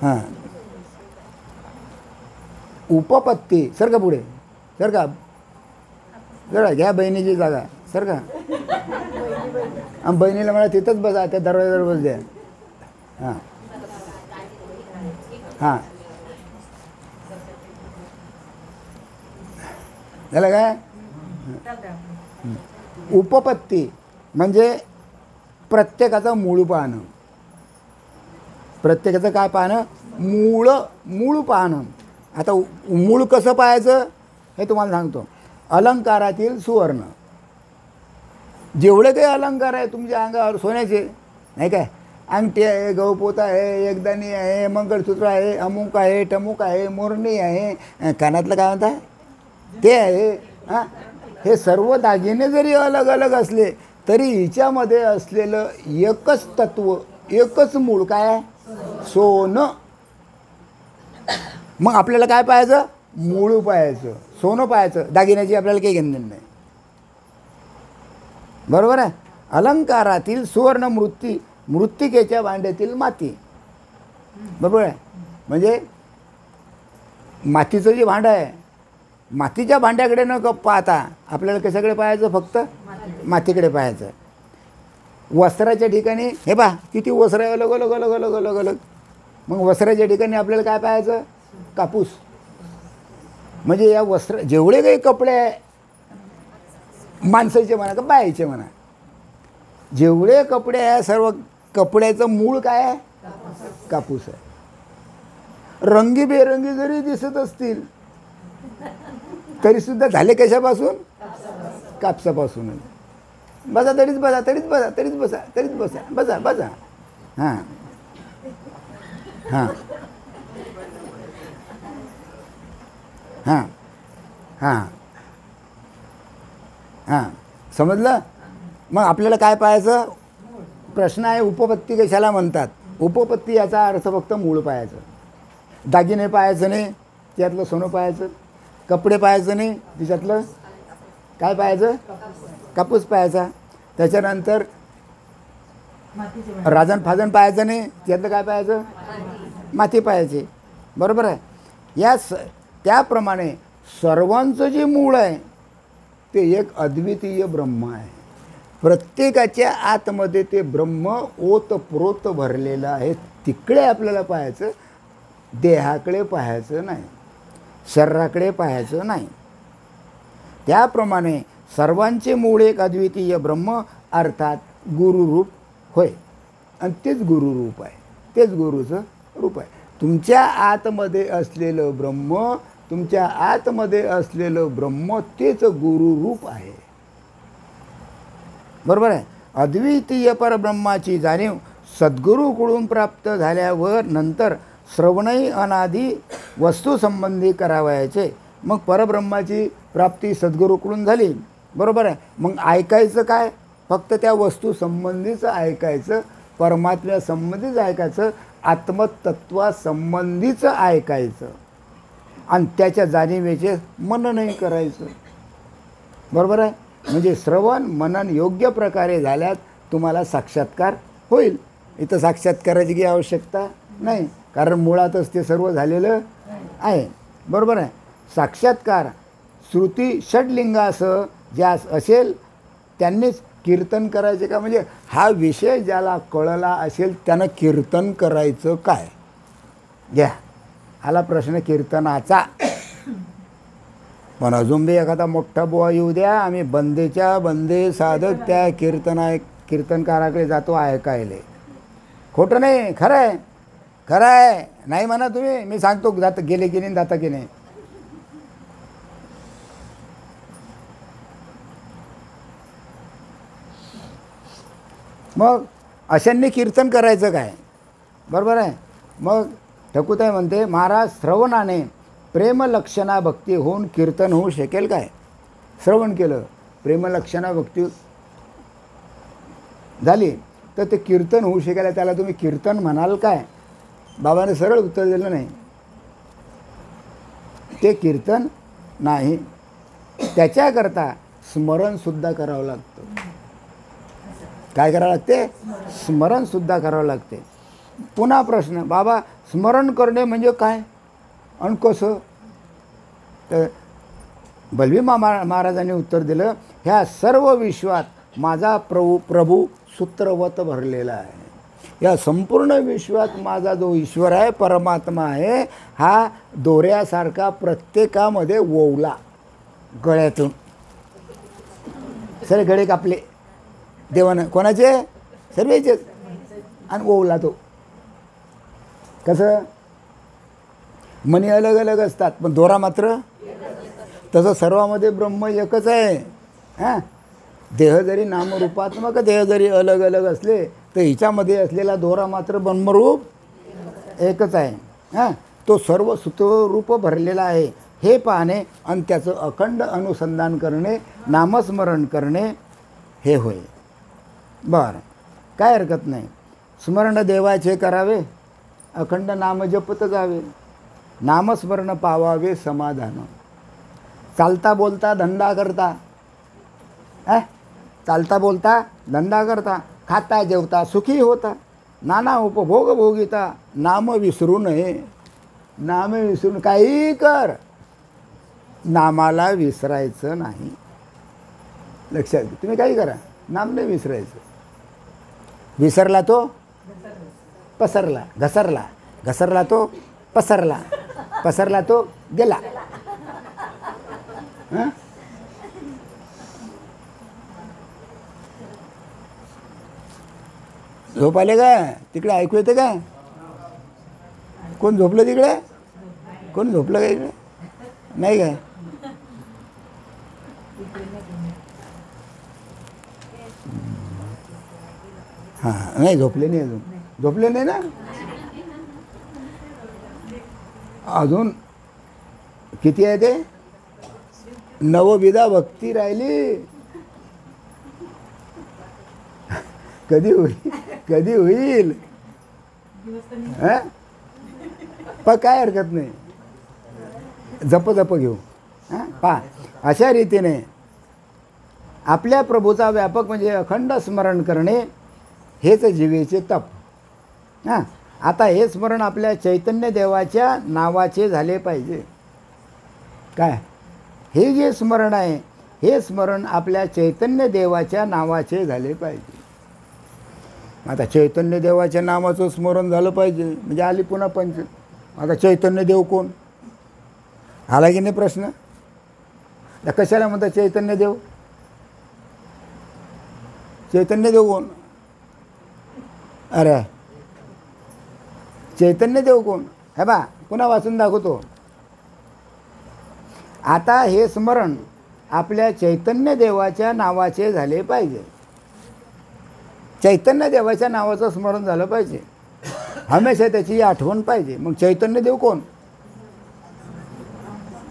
हां, उपपत्ती. सर का पुढे, सर का जरा घ्या बहिणीची जागा, सर का. बहिणीला मला तिथंच बसा, त्या दरवाजावर बस द्या. हां हां, झालं काय? उपपत्ती म्हणजे प्रत्येकाचं मूळ पाहणं. प्रत्येकाचं काय पाहणं? मूळ पाहणं. आता मूळ कसं पाहायचं हे तुम्हाला सांगतो. अलंकारातील सुवर्ण, जेवढे काही अलंकार आहे तुमच्या अंगावर सोन्याचे, नाही काय, अंगठी आहे, गहूपोत आहे, एकदाणी आहे, मंगळसूत्र आहे, अमुक आहे, टमुक आहे, मोरणी आहे, कानातलं काय म्हणता ते आहे. हां, हे सर्व दागिने जरी अलग अलग असले तरी हिच्यामध्ये असलेलं एकच तत्व, एकच मूळ काय आहे? सोनं. मग आपल्याला काय पाहायचं? मूळ पाहायचं, सोनं पाहायचं. दागिन्याची आपल्याला काही घेणं नाही. बरोबर आहे. अलंकारातील सुवर्ण मृत्तिकेच्या भांड्यातील माती. बरोबर आहे. म्हणजे मातीचं जे भांडं आहे, मातीच्या भांड्याकडे न पाहता आपल्याला कशाकडे पाहायचं? फक्त मातीकडे पाहायचं. वस्त्राच्या ठिकाणी हे पहा किती वस्त्र आहे, अलग अलग अलग अलग अलग अलग. मग वस्त्राच्या ठिकाणी आपल्याला काय पाहायचं? कापूस. म्हणजे या वस्त्र जेवढे काही कपडे आहे, माणसाचे म्हणा का बायाचे म्हणा, जेवढे कपडे आहे सर्व कपड्याचं मूळ काय आहे? कापूस आहे. रंगीबेरंगी जरी दिसत असतील तरी सुद्धा झाले कशापासून? कापसापासून. बसा तरीच बसा, तरीच बसा, तरीच बसा, तरीच बसा, बसा बसा. हां हां हां हां हां, समजलं? मग आपल्याला काय पाहायचं? प्रश्न आहे उपपत्ती कशाला म्हणतात? उपपत्ती याचा अर्थ फक्त मूळ पाहायचं. दागिने पाहायचं नाही, त्यातलं सोनं पाहायचं. कपडे पाहायचं नाही, तिच्यातलं काय पाहायचं? कापूस पाहायचा. त्याच्यानंतर राजन फाजन पाहायचं नाही, त्यातलं काय पाहायचं? माती पाहायची. बरोबर आहे. त्याप्रमाणे सर्वांचं जे मूळ आहे ते एक अद्वितीय ब्रह्म आहे. प्रत्येकाच्या आतमध्ये ते ब्रह्म ओतप्रोत भरलेलं आहे. तिकडे आपल्याला पाहायचं, देहाकडे पाहायचं नाही, शरीराकडे पाहायचं नाही. त्याप्रमाणे सर्वांचे मूळ एक अद्वितीय ब्रह्म अर्थात गुरुरूप होय. आणि तेच गुरुरूप आहे, तेच गुरुचं रूप आहे. तुमच्या आतमध्ये असलेलं ब्रह्म, तुमच्या आतमध्ये असलेलं ब्रह्म तेच गुरुरूप आहे. बरोबर आहे. अद्वितीय परब्रह्माची जाणीव सद्गुरूकडून प्राप्त झाल्यावर नंतर श्रवणही अनादी वस्तूसंबंधी करावयाचे. मग परब्रह्माची प्राप्ती सद्गुरूकडून झाली. बरोबर आहे. मग ऐकायचं काय? फक्त त्या वस्तूसंबंधीचं ऐकायचं, परमात्म्यासंबंधीच ऐकायचं, आत्मतत्वासंबंधीचं ऐकायचं आणि त्याच्या जाणीवेचे मननही करायचं. बरोबर आहे. म्हणजे श्रवण मनन योग्य प्रकारे झाल्यास तुम्हाला साक्षात्कार होईल. इथं साक्षात्काराची काही आवश्यकता नाही, कारण मुळातच ते सर्व झालेलं आहे. बरोबर आहे. साक्षात्कार श्रुती षडलिंगासह ज्यास असेल त्यांनीच कीर्तन करायचे का, म्हणजे हा विषय ज्याला कळला असेल त्यानं कीर्तन करायचं काय. घ्या आला प्रश्न कीर्तनाचा. पण अजून बी एखादा मोठा बुवा येऊ द्या, आम्ही बंदेच्या बंदे साधक त्या कीर्तनकाराकडे जातो ऐकायले. खोटं नाही, खरं आहे, खरं आहे. नाही म्हणा तुम्ही, मी सांगतो जात गेले की नाही, जाता की नाही. मग अशांनी कीर्तन करायचं काय, बरोबर आहे. मग ठकुताई म्हणते महाराज श्रवणाने प्रेमलक्षणा भक्ती होऊन कीर्तन होऊ शकेल काय. श्रवण केलं, प्रेमलक्षणा भक्ती झाली तर ते कीर्तन होऊ शकेल. त्याला तुम्ही कीर्तन म्हणाल काय. बाबाने सरळ उत्तर दिलं नाही, ते कीर्तन नाही. त्याच्याकरता स्मरणसुद्धा करावं लागतं. काय करावं लागते, स्मरणसुद्धा करावं लागते. पुन्हा प्रश्न, बाबा स्मरण करणे म्हणजे काय आणि कसं. तर बलवी महाराजांनी उत्तर दिलं, ह्या सर्व विश्वात माझा प्रभू सूत्रवत भरलेला आहे. या संपूर्ण विश्वात माझा जो ईश्वर आहे, परमात्मा आहे, हा दोऱ्यासारखा प्रत्येकामध्ये ओवला. गळ्यातून सगळे गळे कापले देवानं, कोणाचे, सर्वेचेच, आणि ओवला तो. कसं, मनी अलग अलग असतात पण दोरा मात्र तसं सर्वामध्ये ब्रह्म एकच आहे. हां, देह जरी नामरूपात्मक देह जरी अलग अलग असले तर हिच्यामध्ये असलेला दोरा मात्र ब्रह्मरूप एकच आहे. हां, तो सर्व सूत्ररूप भरलेला आहे हे पाहणे आणि त्याचं अखंड अनुसंधान करणे, नामस्मरण करणे हे होय. बरं, काय हरकत नाही. स्मरण देवाचे करावे, अखंड नाम जपत जावे, नामस्मरण पावावे समाधान. चालता बोलता धंदा करता, चालता बोलता धंदा करता, खाता जेवता सुखी होता, नाना उपभोग भोगिता, नाम विसरू नये. नाम विसरून काही कर, नामाला विसरायचं नाही. लक्षात घ्या, तुम्ही काही करा, नाम नाही विसरायचं. विसरला तो पसरला, घसरला, घसरला तो पसरला, पसरला तो गेला. हां, झोप आले काय तिकडे, ऐकू येते काय. कोण झोपलं तिकडे, कोण झोपलं काय इकडे, नाही काय. हां, नाही झोपले नाही अजून, झोपले नाही ना अजून. किती आहे ते, नवविधा भक्ती राहिली. कधी होईल, कधी होईल. हां, पण काय हरकत नाही, जप जप घेऊ. हां, पहा अशा रीतीने आपल्या प्रभूचा व्यापक म्हणजे अखंड स्मरण करणे हेच जीवेचे तप. हां, आता हे स्मरण आपल्या चैतन्य देवाच्या नावाचे झाले पाहिजे. काय, हे जे स्मरण आहे हे स्मरण आपल्या चैतन्य देवाच्या नावाचे झाले पाहिजे. आता चैतन्य देवाच्या नावाचं स्मरण झालं पाहिजे म्हणजे आली पुन्हा पंच. आता चैतन्य देव कोण, आला की नाही प्रश्न. कशाला म्हणतात चैतन्य देव, चैतन्य देव कोण. अरे चैतन्य देव कोण, हे बा पुन्हा वाचून दाखवतो. आता हे स्मरण आपल्या चैतन्य देवाच्या नावाचे झाले पाहिजे. चैतन्य देवाच्या नावाचं स्मरण झालं पाहिजे, हमेशा त्याची आठवण पाहिजे. मग चैतन्य देव कोण,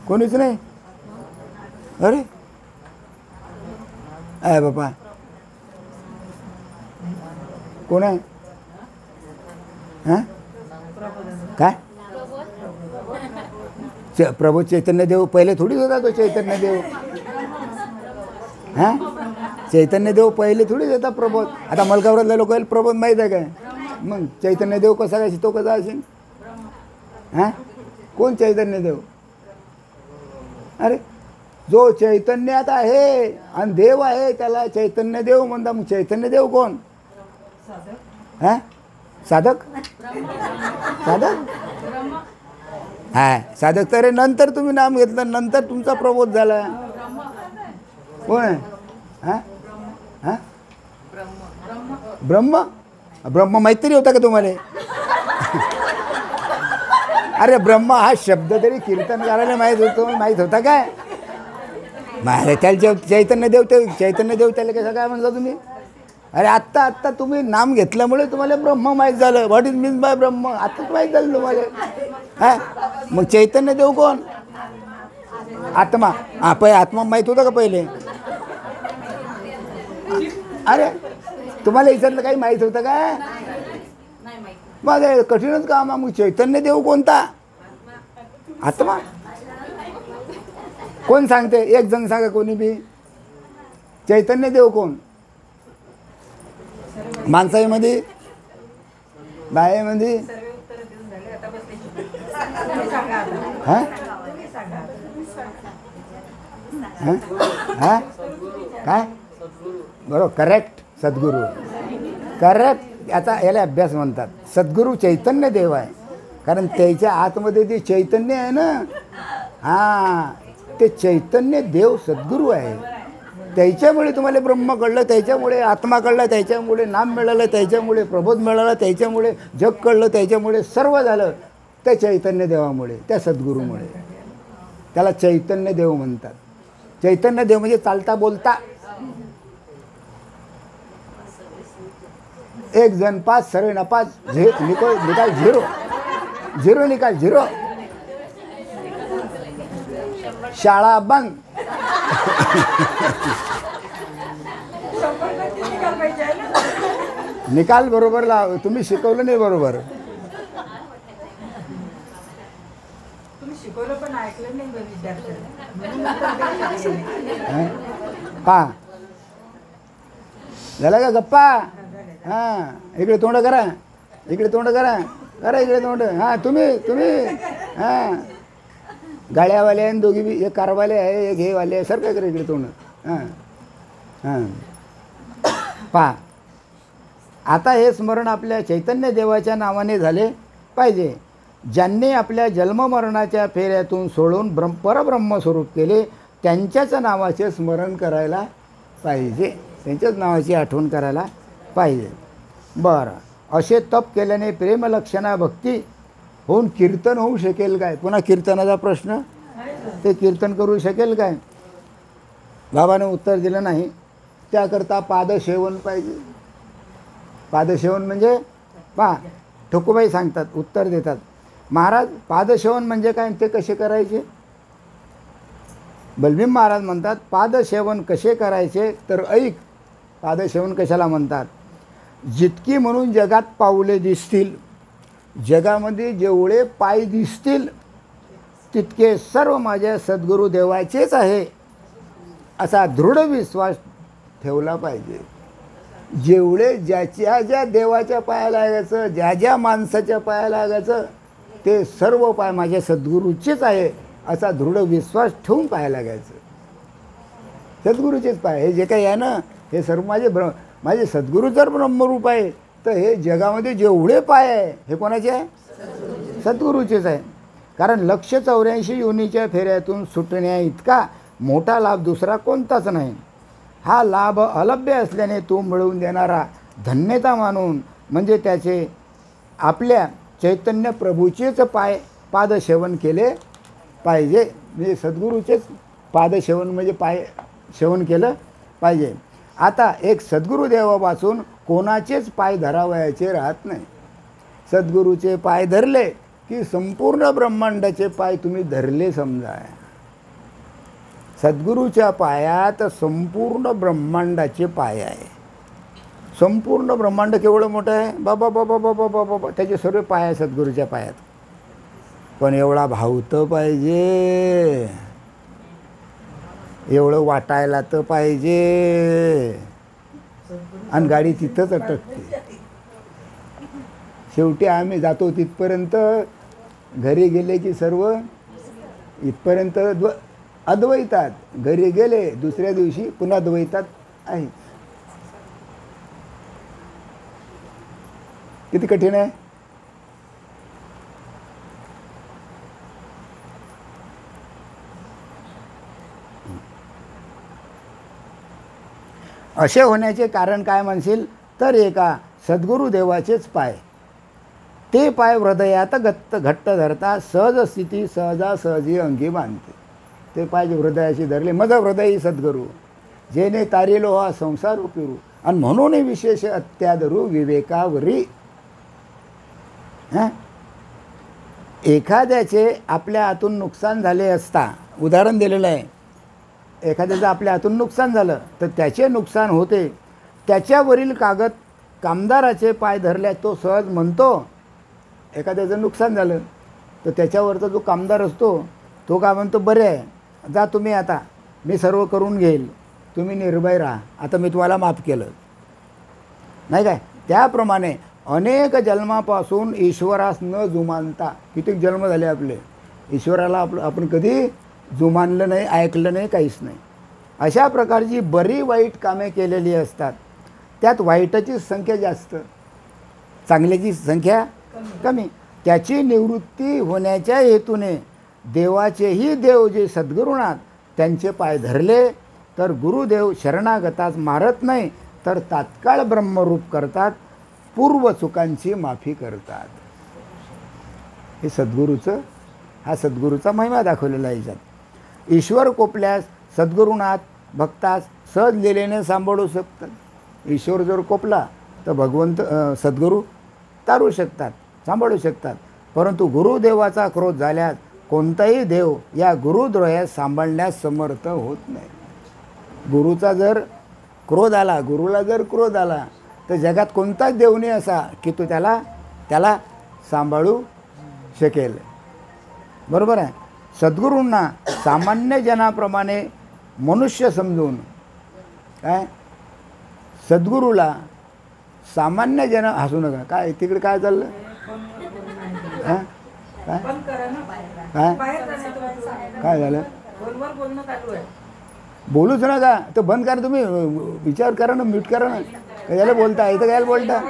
कोणीच नाही. अरे आहे बापा, कोण आहे. हां, काय प्रभू चैतन्य देव पहिले थोडीच होता तो चैतन्य देव. हां, चैतन्य देव पहिले थोडीच होता प्रबोध. आता मलकापुरातल्या लोकांना प्रबोध माहीत आहे काय. मग चैतन्य देव कसा काय, तो कसा असेल. हां, कोण चैतन्य देव. अरे जो चैतन्यात आहे आणि देव आहे त्याला चैतन्य देव म्हणतात. मग चैतन्य देव कोण? हां, साधक. साधक हां, साधक. तर नंतर तुम्ही नाम घेतलं, नंतर तुमचा प्रबोध झाला. कोण आहे? हां हां, ब्रह्म. ब्रह्म माहीत तरी होता का तुम्हाला? अरे ब्रह्म हा शब्द तरी कीर्तनकाराला माहीत होता काय? महाराज त्याला चैतन्य देव, ते चैतन्य देव त्याला कसं काय म्हणता तुम्ही? अरे आत्ता तुम्ही नाम घेतल्यामुळे तुम्हाला ब्रह्म माहीत झालं. व्हॉट इज मीन्स बाय ब्रह्म आत्ताच माहीत झालं तुम्हाला. हां, मग चैतन्य देव कोण? आत्मा. आत्मा माहीत होता का पहिले? अरे तुम्हाला याच्यातलं काही माहीत होतं का? मग कठीणच काम. मग चैतन्य देव कोणता? आत्मा. कोण सांगते? एक जण सांगा कोणी बी. चैतन्य देव कोण? माणसाईमध्ये, बायामध्ये? हां हां हां, काय बरोबर, करेक्ट. सद्गुरू, करेक्ट. याला अभ्यास म्हणतात. सद्गुरू चैतन्य देव आहे, कारण त्याच्या आतमध्ये जे चैतन्य आहे ना, हां, ते चैतन्य देव सद्गुरू आहे. त्याच्यामुळे तुम्हाला ब्रह्म कळलं, त्याच्यामुळे आत्मा कळला, त्याच्यामुळे नाम मिळालं, त्याच्यामुळे प्रबोध मिळाला, त्याच्यामुळे जग कळलं, त्याच्यामुळे सर्व झालं त्या चैतन्य देवामुळे, त्या सद्गुरूमुळे. त्याला चैतन्य देव म्हणतात. चैतन्य देव म्हणजे चालता बोलता. एक जण 5, सर्व नापास. निकाल 0. 0 निकाल 0. शाळा बंद. निकाल बरोबर लाव. तुम्ही शिकवलं नाही बरोबर. पण ऐकलं नाही पहा, झालं का गप्पा? हां, इकडे तोंड करा, इकडे तोंड करा, करा इकडे तोंड. हां, तुम्ही हां, गाड्यावाले आहे दोघी बी. एक कारवाले आहे, एक हेवाले आहे. सर काय करा इकडे तोंड. हां हां, पहा, आता हे स्मरण आपल्या चैतन्य देवाच्या नावाने झाले पाहिजे. ज्यांनी आपल्या जन्ममरणाच्या फेऱ्यातून सोडून परब्रह्म स्वरूप केले त्यांच्याच नावाचे स्मरण करायला पाहिजे, त्यांच्याच नावाची आठवण करायला पाहिजे. बरं, असे तप केल्याने प्रेमलक्षणा भक्ती होऊन कीर्तन होऊ शकेल काय? पुन्हा कीर्तनाचा प्रश्न. ते कीर्तन करू शकेल काय? बाबाने उत्तर दिलं नाही. त्याकरता पादसेवन पाहिजे. पादसेवन म्हणजे पहा, ठोकूबाई सांगतात, उत्तर देतात. महाराज पादसेवन म्हणजे काय, ते कसे करायचे? बलभीम महाराज म्हणतात पादसेवन कसे करायचे तर ऐक. पादसेवन कशाला म्हणतात? जितकी म्हणून जगात पाऊले दिसतील, जगामध्ये जेवढे पाय दिसतील तितके सर्व माझ्या सद्गुरू देवाचेच आहे असा दृढ विश्वास ठेवला पाहिजे. जेवढे ज्याच्या ज्या देवाच्या पाया लागायचं, ज्या ज्या माणसाच्या पाया लागायचं ते सर्व पाय माझ्या सद्गुरूचेच आहे असा दृढ विश्वास ठेवून पाया लागायचं. सद्गुरूचेच पाय, हे जे काही आहे ना हे सर्व माझे सद्गुरू जर ब्रह्मरूप आहे तर हे जगामध्ये जेवढे पाय आहे हे कोणाचे आहे? सद्गुरूचेच आहे. कारण 184 योनीच्या फेऱ्यातून सुटण्या इतका मोठा लाभ दुसरा कोणताच नाही. हा लाभ अलभ्य असल्याने तो मिळवून देणारा धन्यता मानून म्हणजे त्याचे आपल्या चैतन्य प्रभूचेच पादसेवन केले पाहिजे. म्हणजे सद्गुरूचेच पादसेवन म्हणजे पाय सेवन केलं पाहिजे. आता एक सद्गुरू देवापासून कोणाचेच पाय धरावयाचे राहत नाही. सद्गुरूचे पाय धरले की संपूर्ण ब्रह्मांडाचे पाय तुम्ही धरले समजा. सद्गुरूच्या पायात संपूर्ण ब्रह्मांडाचे पाय आहे. संपूर्ण ब्रह्मांड केवढं मोठं आहे बाबा बाबा बाबा बाबा बाबा, त्याचे सर्व पाय आहे सद्गुरूच्या पायात. पण एवढा भाव तर पाहिजे, एवढं वाटायला तर पाहिजे. आणि गाडी तिथंच अटकते. शेवटी आम्ही जातो तिथपर्यंत, घरी गेले की सर्व इथपर्यंत अद्वैतात, घरी गेले दुसऱ्या दिवशी पुन्हा द्वैतात आहे. किती कठीण आहे. असे होण्याचे कारण काय म्हणशील तर एका सद्गुरुदेवाचेच पाय. ते पाय हृदयात घट्ट धरता सहज स्थिती सहजासहजी अंगी बांधते. ते पाय जे हृदयाशी धरले मज हृदयी सद्गुरू जेने तारिलो हा संसार उपिरू आणि म्हणून विशेष अत्यादरू विवेकावरी. एखाद्याचे आपल्या हातून नुकसान झाले असता, उदाहरण दिलेलं आहे, एखाद्याचं आपल्या हातून नुकसान झालं तर त्याचे नुकसान होते, त्याच्यावरील कागद कामदाराचे पाय धरल्या तो सहज म्हणतो. एखाद्याचं नुकसान झालं तर त्याच्यावरचा जो कामदार असतो तो काय म्हणतो, बरे आहे जा तुम्ही, आता मी सर्व करून घेईल, तुम्ही निर्भय राहा, आता मी तुम्हाला माफ केलं. नाही काय. त्याप्रमाणे अनेक जन्मापासून ईश्वरास न जुमानता, किती जन्म झाले आपले, ईश्वराला आपण कधी जुमानलं नाही, ऐकलं नाही, काहीच नाही. अशा प्रकारची बरी वाईट कामे केलेली असतात. त्यात वाईटाची संख्या जास्त, चांगल्याची संख्या कमी. त्याची निवृत्ती होण्याच्या हेतूने देवाचेही देव जे सद्गुरुनाथ त्यांचे पाय धरले तर गुरुदेव शरणागतास मारत नाही तर तात्काळ ब्रह्मरूप करतात, पूर्व चुकांची माफी करतात. हे सद्गुरूचं, हा सद्गुरूचा महिमा दाखवलेला आहे याच्यात. ईश्वर कोपल्यास सद्गुरुनाथ भक्तास सहज लिलेने सांभाळू शकतात. ईश्वर जर कोपला तर भगवंत सद्गुरू तारू शकतात, सांभाळू शकतात. परंतु गुरुदेवाचा क्रोध झाल्यास कोणताही देव या गुरुद्रोहास सांभाळण्यास समर्थ होत नाही. गुरुचा जर क्रोध आला, गुरुला जर क्रोध आला तर जगात कोणताच देव नाही असा की तो त्याला सांभाळू शकेल. बरोबर आहे. सद्गुरूंना सामान्य जनाप्रमाणे मनुष्य समजून, काय सद्गुरूला सामान्य जन, हसू नका, काय तिकडे काय चाललं, हां काय काय झालं, बोलूच नका, तर बंद करा, तुम्ही विचार करा ना, म्यूट करा ना. याला बोलता इथं, काय बोलता,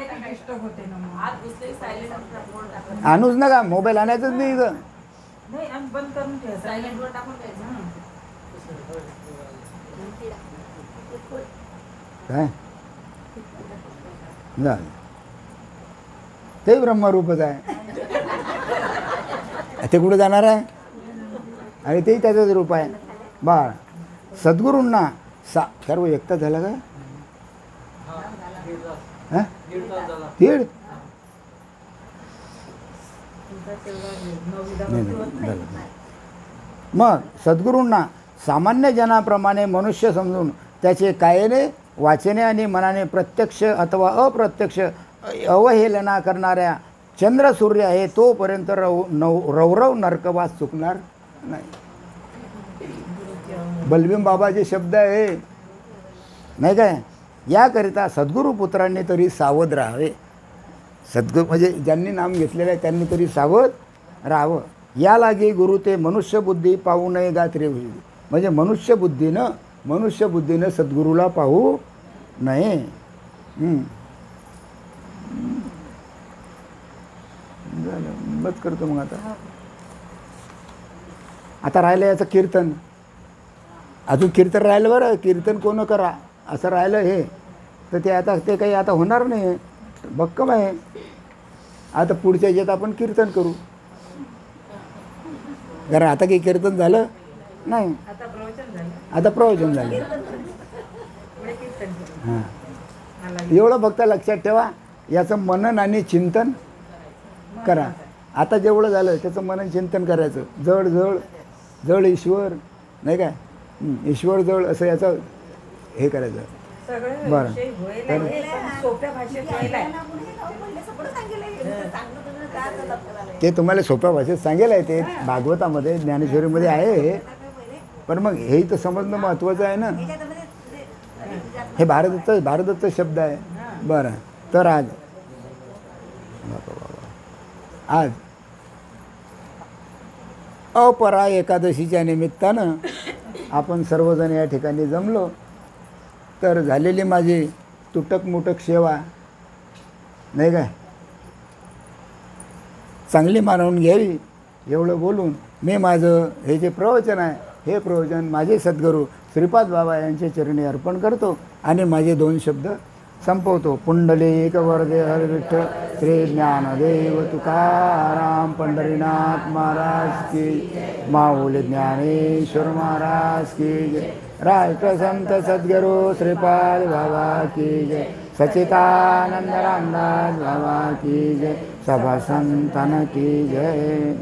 आणूच नका, मोबाईल आणायचंच नाही इथं. काय झालं, ते ब्रह्मरूपच आहे. ते कुठं जाणार आहे, आणि तेही त्याचंच रूप आहे. बाळ सद्गुरूंना सर्व एकटा झाला का, दीड मग सद्गुरूंना सामान्य जनाप्रमाणे मनुष्य समजून त्याचे कायेने, वाचेने आणि मनाने प्रत्यक्ष अथवा अप्रत्यक्ष अवहेलना करणाऱ्या चंद्र सूर्य आहे तोपर्यंत रवरव नरकवास चुकणार नाही. बलभीम बाबाचे शब्द आहे, नाही काय. याकरिता सद्गुरुपुत्रांनी तरी सावध राहावे. सद्गुरू म्हणजे ज्यांनी नाम घेतलेलं आहे त्यांनी तरी सावध राहावं. या लागे गुरु ते मनुष्यबुद्धी पाहू नये गात्रे होईल. म्हणजे मनुष्यबुद्धीनं सद्गुरूला पाहू नये. झालं, बस करतो मग. आता राहिलं याचं कीर्तन. अजून कीर्तन राहिलं बरं, कीर्तन कोण करा असं राहिलं हे, तर ते काही आता होणार नाही, भक्कम आहे. आता पुढच्या याच्यात आपण कीर्तन करू, कारण आता काही कीर्तन झालं नाही, आता प्रवचन झालं. हां, एवढं फक्त लक्षात ठेवा, याचं मनन आणि चिंतन करा. आता जेवढं झालं त्याचं मनन चिंतन करायचं. जड जड जड ईश्वर, नाही काय, ईश्वर जड असं याचं हे करायचं. बरं, ते तुम्हाला सोप्या भाषेत सांगेल आहे, ते भागवतामध्ये ज्ञानेश्वरीमध्ये आहे. पण मग हे तर समजणं महत्त्वाचं आहे ना. हे भारतचा शब्द आहे. बरं, तर आज अपरा एकादशीच्या निमित्तानं आपण सर्वजण या ठिकाणी जमलो तर झालेली माझी तुटक मुटक सेवा नाही काय चांगली मानवून घ्यावी एवढं बोलून मी माझं हे जे प्रवचन आहे हे प्रवचन माझे सद्गुरू श्रीपाद बाबा यांच्या चरणी अर्पण करतो आणि माझे 2 शब्द संपवतो. पुंडलिक वरदे हर विठ्ठल श्री ज्ञानदेव तुकाराम पंढरीनाथ महाराज की, माऊली ज्ञानेश्वर महाराज की जय, राष्ट्र संत सद्गुरू श्रीपाद बाबा की जय, सच्चिदानंद रामदास बाबा की जय, सभा संतन की जय.